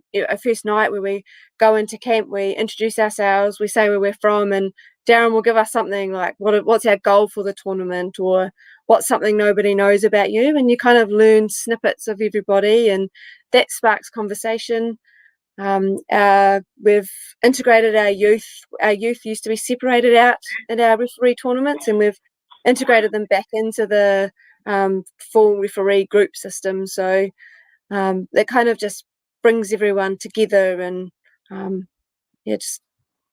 night where we go into camp, we introduce ourselves, we say where we're from, and Darrin will give us something like what's our goal for the tournament, or what's something nobody knows about you, and you kind of learn snippets of everybody, and that sparks conversation. We've integrated our youth. Our youth used to be separated out at our referee tournaments, and we've integrated them back into the full referee group system. So that kind of just brings everyone together, and it just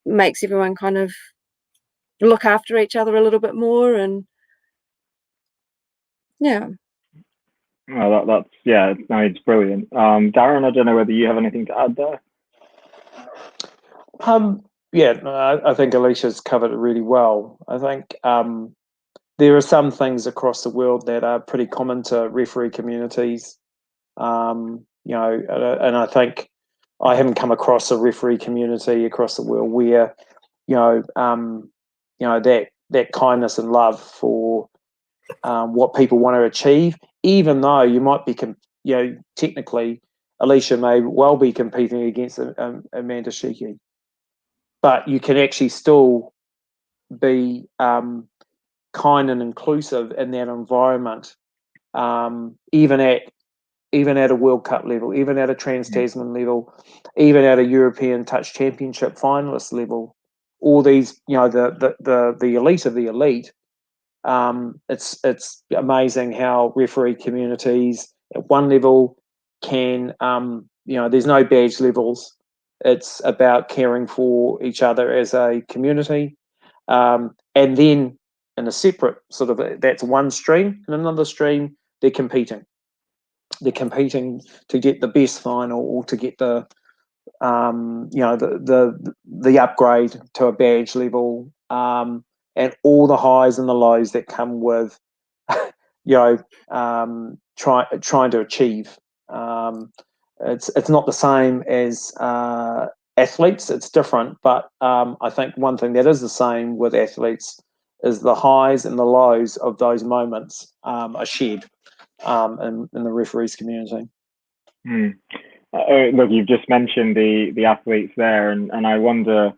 makes everyone kind of look after each other a little bit more. And yeah.
Well, that's no, it's brilliant. Darrin, I don't know whether you have anything to add there.
Yeah, I think Alisha's covered it really well. I think there are some things across the world that are pretty common to referee communities, and I think I haven't come across a referee community across the world where that kindness and love for what people want to achieve, even though you might be technically Alisha may well be competing against Amanda Sheehy, but you can actually still be kind and inclusive in that environment, even at a World Cup level, even at a Trans-Tasman level, even at a European Touch Championship finalist level. All these, the elite of the elite. It's amazing how referee communities at one level can, there's no badge levels. It's about caring for each other as a community. And then in a separate sort of, that's one stream. In another stream, they're competing. They're competing to get the best final, or to get the upgrade to a badge level, and all the highs and the lows that come with trying to achieve. It's not the same as athletes. It's different, but I think one thing that is the same with athletes is the highs and the lows of those moments are shared in the referees community.
Look, you've just mentioned the athletes there, and I wonder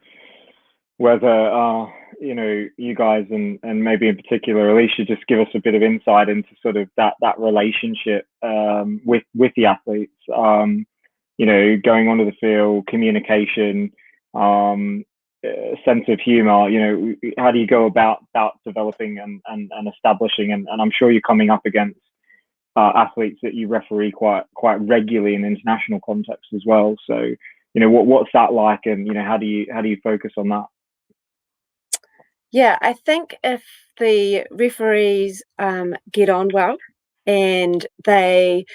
whether you guys and maybe in particular Alisha just give us a bit of insight into sort of that relationship with the athletes, going onto the field, communication, sense of humor. How do you go about developing and establishing, and I'm sure you're coming up against athletes that you referee quite regularly in international context as well. So, what's that like, and how do you focus on that?
Yeah, I think if the referees get on well, and they,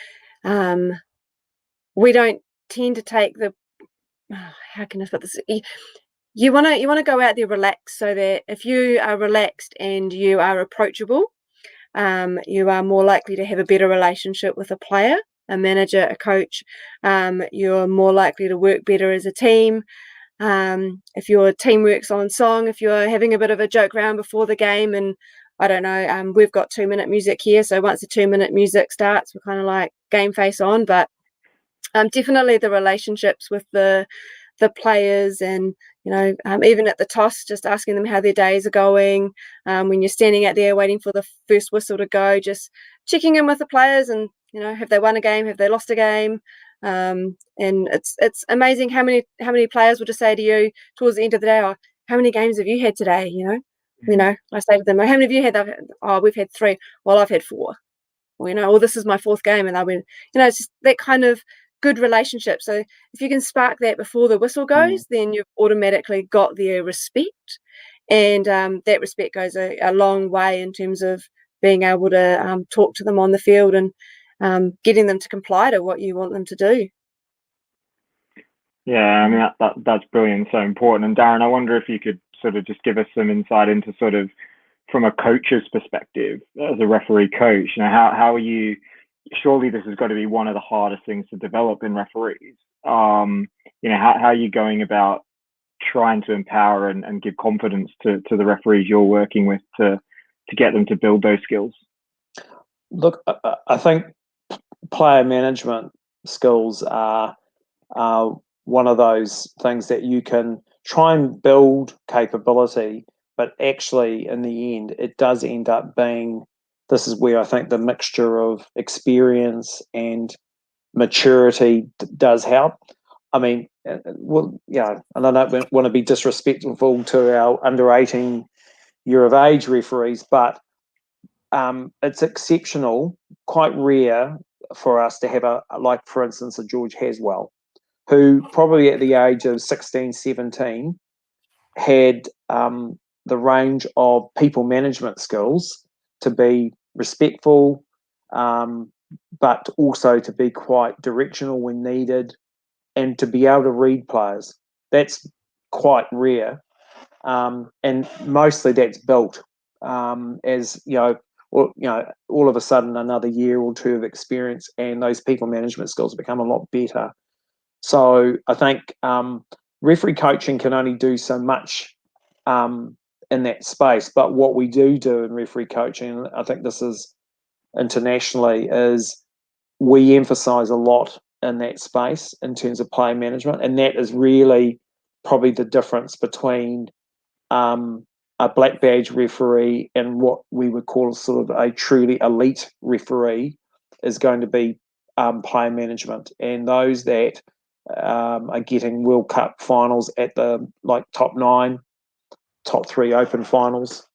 we don't tend to take the, how can I put this? You want to go out there relaxed, so that if you are relaxed and you are approachable, you are more likely to have a better relationship with a player, a manager, a coach. You're more likely to work better as a team. if your team works on song, if you're having a bit of a joke round before the game, and I don't know, we've got 2-minute music here, so once the 2-minute music starts, we're kind of like game face on. But definitely the relationships with the players, and even at the toss, just asking them how their days are going. When you're standing out there waiting for the first whistle to go, just checking in with the players, and have they won a game, have they lost a game. And it's amazing how many players will just say to you towards the end of the day, "Oh, how many games have you had today?" I say to them, "How many have you had?" "Oh, we've had 3." "Well, I've had 4." Or this is my 4th game, and I went, it's just that kind of good relationship. So if you can spark that before the whistle goes, then you've automatically got their respect, and that respect goes a long way in terms of being able to talk to them on the field, and getting them to comply to what you want them to do.
Yeah, I mean that's brilliant, so important. And Darrin, I wonder if you could sort of just give us some insight into sort of from a coach's perspective, as a referee coach. How are you? Surely this has got to be one of the hardest things to develop in referees. How are you going about trying to empower and give confidence to the referees you're working with to get them to build those skills?
Look, I think player management skills are one of those things that you can try and build capability, but actually in the end it does end up being, this is where I think the mixture of experience and maturity does help. I mean, and I don't want to be disrespectful to our under 18 year of age referees, but it's exceptional, quite rare for us to have like for instance a George Haswell, who probably at the age of 16, 17 had the range of people management skills to be respectful, but also to be quite directional when needed, and to be able to read players. That's quite rare, and mostly that's built as all of a sudden another year or two of experience, and those people management skills become a lot better. So I think referee coaching can only do so much in that space. But what we do in referee coaching, I think this is internationally, is we emphasise a lot in that space in terms of play management, and that is really probably the difference between a black badge referee and what we would call sort of a truly elite referee is going to be player management, and those that are getting World Cup finals at the top 9, top 3 Open finals.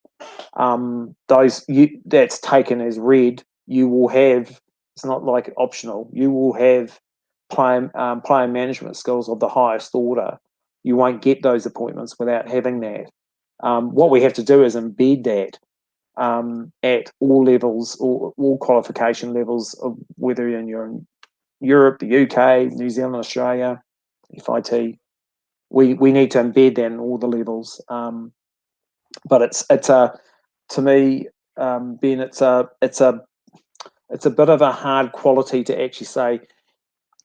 That's taken as read. You will have, it's not like optional. You will have player management skills of the highest order. You won't get those appointments without having that. What we have to do is embed that at all levels, all qualification levels, of whether you're in Europe, the UK, New Zealand, Australia, FIT. We need to embed that in all the levels. But it's to me, Ben, it's a bit of a hard quality to actually say,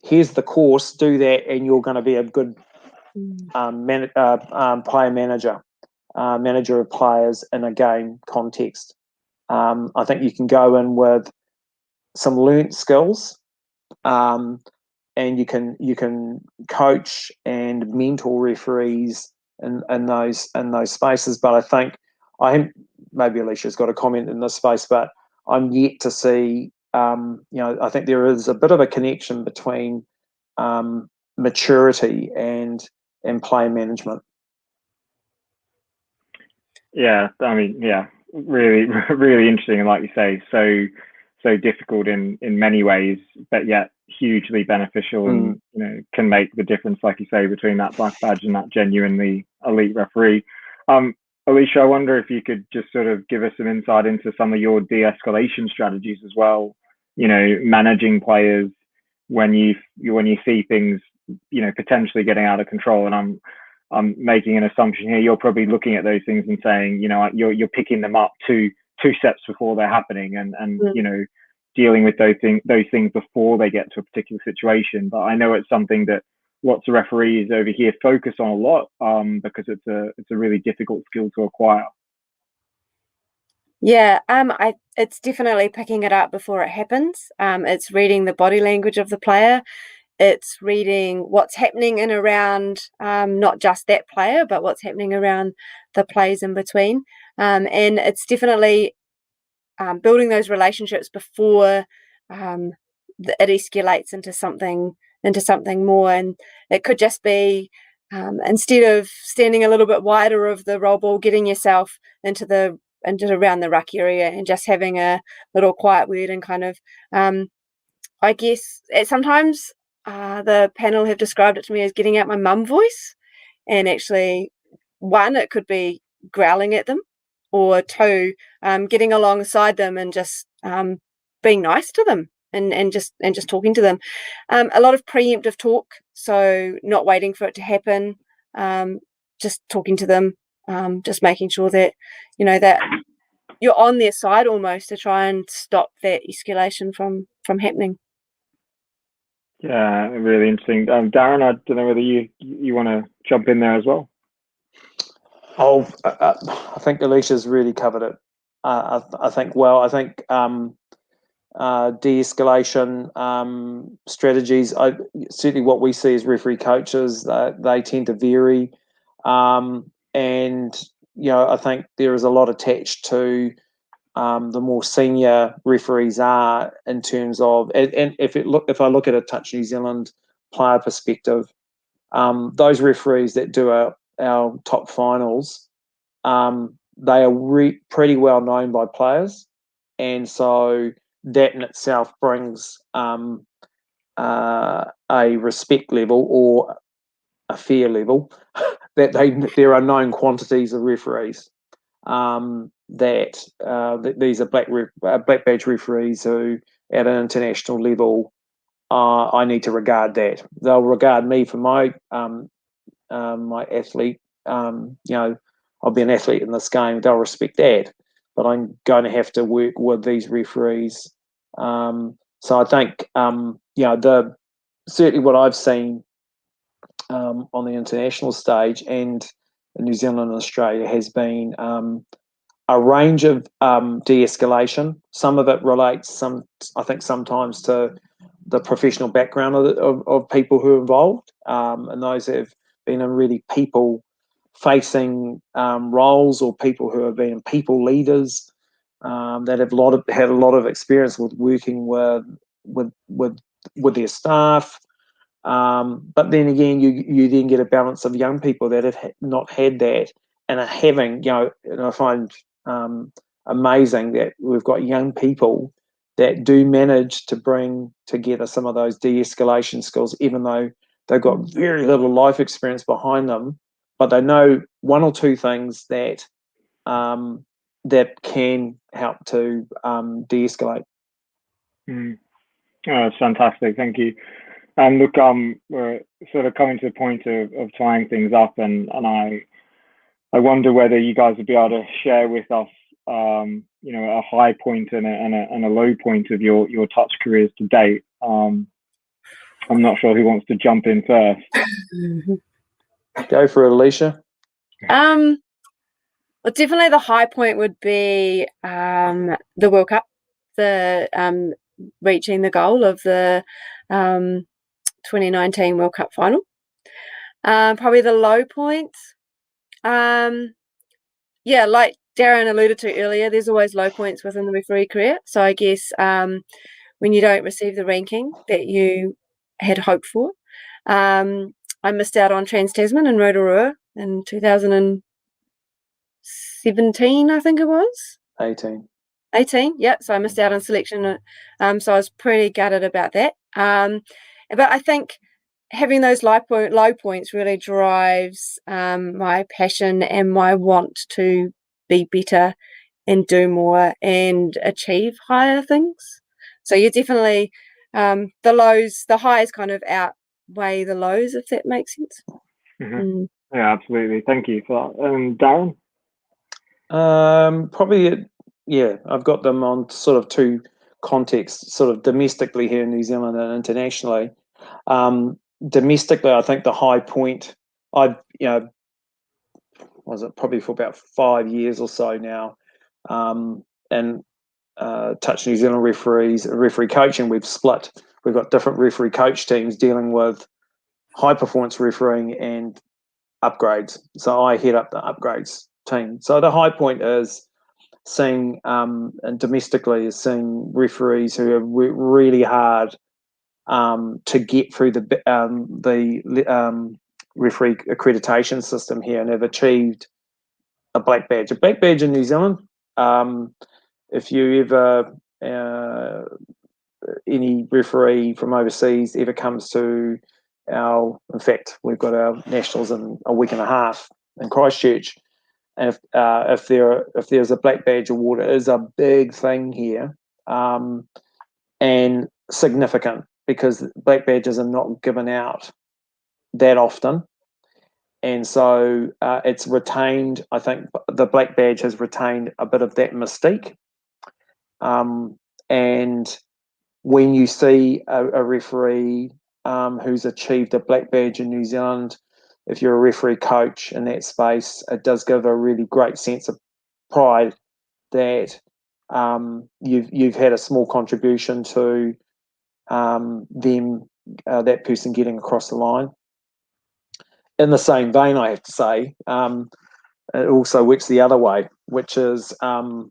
here's the course, do that, and you're going to be a good player manager of players in a game context. I think you can go in with some learnt skills, and you can coach and mentor referees in those spaces. But I think maybe Alicia's got a comment in this space, but I'm yet to see. I think there is a bit of a connection between maturity and play management.
Yeah, I mean, yeah, really, really interesting, and like you say, so difficult in many ways, but yet hugely beneficial, and can make the difference, like you say, between that black badge and that genuinely elite referee. Alisha, I wonder if you could just sort of give us some insight into some of your de-escalation strategies as well. Managing players when you see things potentially getting out of control, and I'm making an assumption here. You're probably looking at those things and saying, you're picking them up two steps before they're happening, and dealing with those things before they get to a particular situation. But I know it's something that lots of referees over here focus on a lot, because it's a really difficult skill to acquire.
Yeah, it's definitely picking it up before it happens. It's reading the body language of the player. It's reading what's happening in around, not just that player, but what's happening around the plays in between. And it's definitely building those relationships before it escalates into something more. And it could just be, instead of standing a little bit wider of the roll ball, getting yourself into around the ruck area and just having a little quiet word and kind of, I guess sometimes the panel have described it to me as getting out my mum voice. And actually, one, it could be growling at them, or two, getting alongside them and just being nice to them and just talking to them. A lot of preemptive talk, so not waiting for it to happen, just talking to them, just making sure that that you're on their side almost to try and stop that escalation from happening.
Yeah, really interesting. Darrin, I don't know whether you want to jump in there as well.
Oh, I think Alisha's really covered it. I think de-escalation strategies. Certainly, what we see as referee coaches, they tend to vary, and I think there is a lot attached to the more senior referees are in terms of, and if I look at a Touch New Zealand player perspective, those referees that do our top finals, they are pretty well known by players, and so that in itself brings a respect level or a fear level that there are known quantities of referees, that these are black badge referees who at an international level, I need to regard that. They'll regard me for my my athlete. I'll be an athlete in this game. They'll respect that, but I'm going to have to work with these referees. So I think certainly what I've seen on the international stage and in New Zealand and Australia has been a range of de-escalation. Some of it relates, I think sometimes to the professional background of people who are involved, and those have been in really people-facing roles, or people who have been people leaders, that have had a lot of experience with working with their staff. But then again, you then get a balance of young people that have not had that and are having, and I find amazing that we've got young people that do manage to bring together some of those de-escalation skills, even though they've got very little life experience behind them, but they know one or two things that that can help to de-escalate.
Oh, that's fantastic. Thank you. And look, we're sort of coming to the point of tying things up, and I wonder whether you guys would be able to share with us, a high point and a low point of your touch careers to date. I'm not sure who wants to jump in first.
Go for it, Alisha.
Well, definitely the high point would be the World Cup, the reaching the goal of the 2019 World Cup final. Probably the low point. Like Darrin alluded to earlier, there's always low points within the referee career. So I guess when you don't receive the ranking that you had hoped for. I missed out on Trans-Tasman and Rotorua in 2017, I think it was.
18,
yeah. So I missed out on selection. So I was pretty gutted about that. But I think having those low points really drives my passion and my want to be better and do more and achieve higher things. So you're definitely the highs kind of outweigh the lows, if that makes sense.
Mm-hmm. Yeah, absolutely. Thank you for that. Darrin?
Probably, I've got them on sort of two contexts, sort of domestically here in New Zealand and internationally. domestically, I think the high point, was it probably for about 5 years or so now, and Touch New Zealand referee coaching, we've split. We've got different referee coach teams dealing with high performance refereeing and upgrades. So I head up the upgrades team. So the high point is seeing, and domestically, is seeing referees who are really hard to get through the referee accreditation system here, and have achieved a black badge. A black badge in New Zealand, if you ever, any referee from overseas ever comes to in fact, we've got our nationals in a week and a half in Christchurch, and if there's a black badge award, it is a big thing here, and significant, because black badges are not given out that often. And so it's retained, I think the black badge has retained a bit of that mystique. And when you see a referee who's achieved a black badge in New Zealand, if you're a referee coach in that space, it does give a really great sense of pride that you've had a small contribution to that person getting across the line. In the same vein, I have to say, it also works the other way, which is those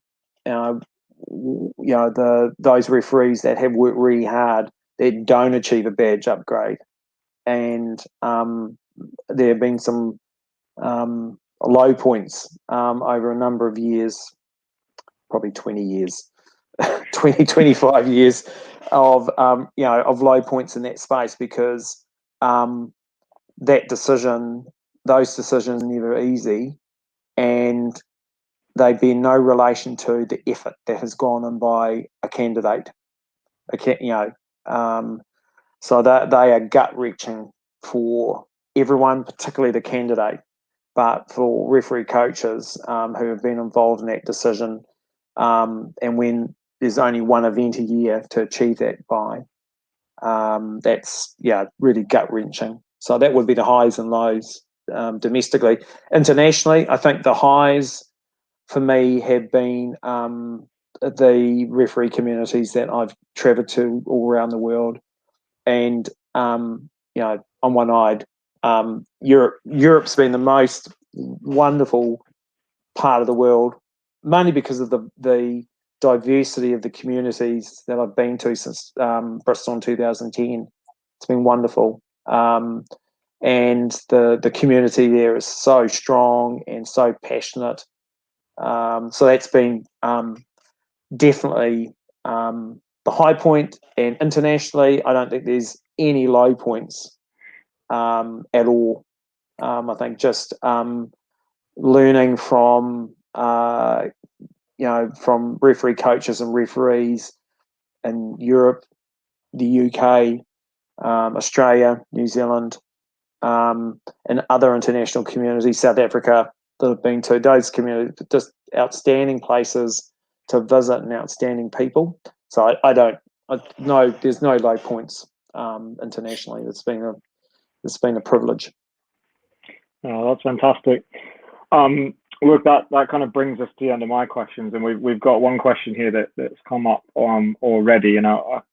referees that have worked really hard that don't achieve a badge upgrade, and there have been some low points over a number of years, probably 20 years, 25 years of low points in that space, because those decisions are never easy, and they bear no relation to the effort that has gone in by a candidate. So that they are gut-wrenching for everyone, particularly the candidate, but for referee coaches who have been involved in that decision, and when there's only one event a year to achieve that by, that's really gut-wrenching. So that would be the highs and lows domestically. Internationally, I think the highs for me have been the referee communities that I've travelled to all around the world, and on one side, Europe's been the most wonderful part of the world, mainly because of the diversity of the communities that I've been to since Bristol in 2010. It's been wonderful. And the community there is so strong and so passionate. So that's been definitely the high point. And internationally, I don't think there's any low points at all. I think just learning from from referee coaches and referees in Europe, the UK, Australia, New Zealand, and other international communities, South Africa, that have been to those communities, just outstanding places to visit and outstanding people. So there's no low points internationally. It's been a privilege.
Oh, that's fantastic. Look, that kind of brings us to the end of my questions, and we've got one question here that's come up already, and I'll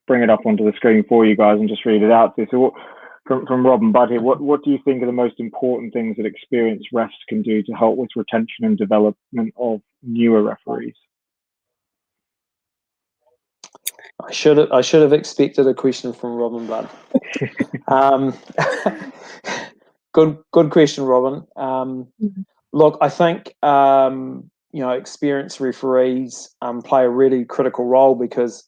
bring it up onto the screen for you guys and just read it out to you. So from Rob and Bud here, what do you think are the most important things that experienced refs can do to help with retention and development of newer referees?
I should have expected a question from Robin Bud. Good question, Robin. Look, I think experienced referees play a really critical role, because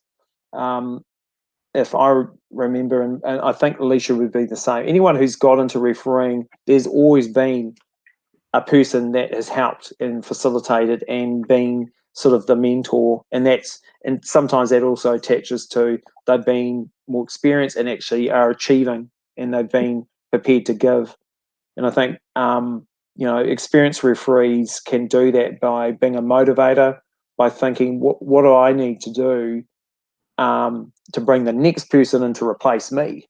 if I remember, and I think Alisha would be the same, anyone who's got into refereeing, there's always been a person that has helped and facilitated and been sort of the mentor, and sometimes that also attaches to they've been more experienced and actually are achieving, and they've been prepared to give. And I think experienced referees can do that by being a motivator, by thinking, what do I need to do to bring the next person in to replace me?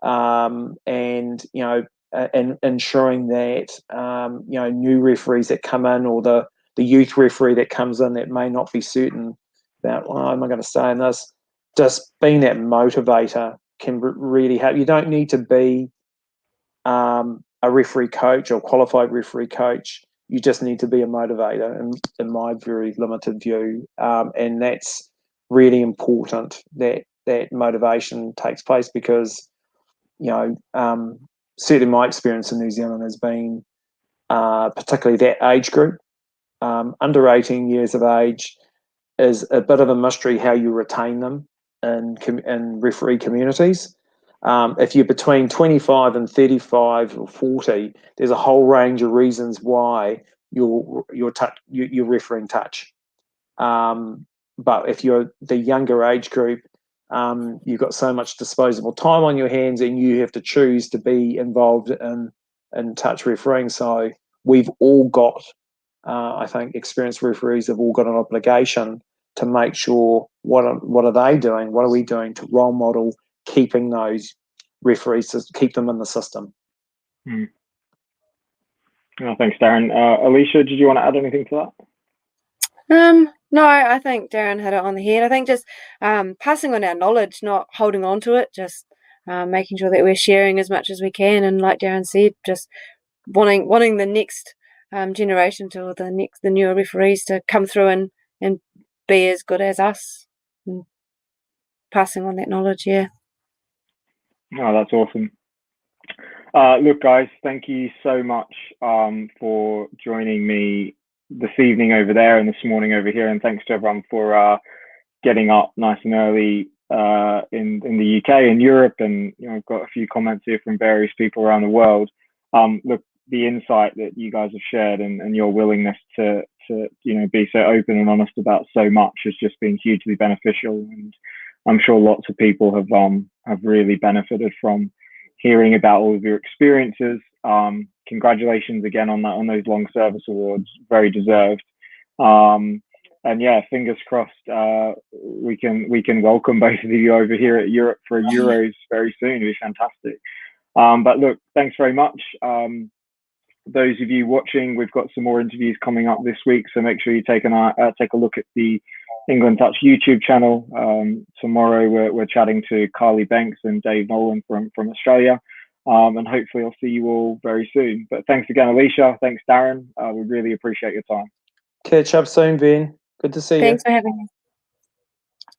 and and ensuring that new referees that come in, or the youth referee that comes in that may not be certain about, well, am I going to stay in this? Just being that motivator can really help. You don't need to be a referee coach or qualified referee coach. You just need to be a motivator, in my very limited view, and that's really important that motivation takes place, because certainly my experience in New Zealand has been particularly that age group, under 18 years of age, is a bit of a mystery how you retain them in referee communities. If you're between 25 and 35 or 40, there's a whole range of reasons why you're refereeing touch. But if you're the younger age group, you've got so much disposable time on your hands, and you have to choose to be involved in touch refereeing. So we've all got, I think, experienced referees have all got an obligation to make sure what are they doing, what are we doing to role model keeping those referees, to keep them in the system.
Oh, thanks, Darrin. Alisha, did you want to add anything to that?
No, I think Darrin hit it on the head. I think just passing on our knowledge, not holding on to it, just making sure that we're sharing as much as we can, and like Darrin said, just wanting the next generation to, the newer referees to come through and be as good as us, and passing on that knowledge. Yeah.
Oh, that's awesome. Look, guys, thank you so much for joining me this evening over there and this morning over here, and thanks to everyone for getting up nice and early in the UK and Europe, and I've got a few comments here from various people around the world. Look, the insight that you guys have shared and your willingness to be so open and honest about so much has just been hugely beneficial, and I'm sure lots of people have really benefited from hearing about all of your experiences. Congratulations again on those long service awards, very deserved. And yeah, fingers crossed we can welcome both of you over here at Europe for Euros very soon. It'd be fantastic. But look, thanks very much. Those of you watching, we've got some more interviews coming up this week, so make sure you take a look at the England Touch YouTube channel. Tomorrow we're chatting to Carly Banks and Dave Nolan from Australia, and hopefully I'll see you all very soon. But thanks again, Alisha. Thanks, Darrin. We really appreciate your time.
Catch up soon, Ben. Good to see you.
Thanks for having me.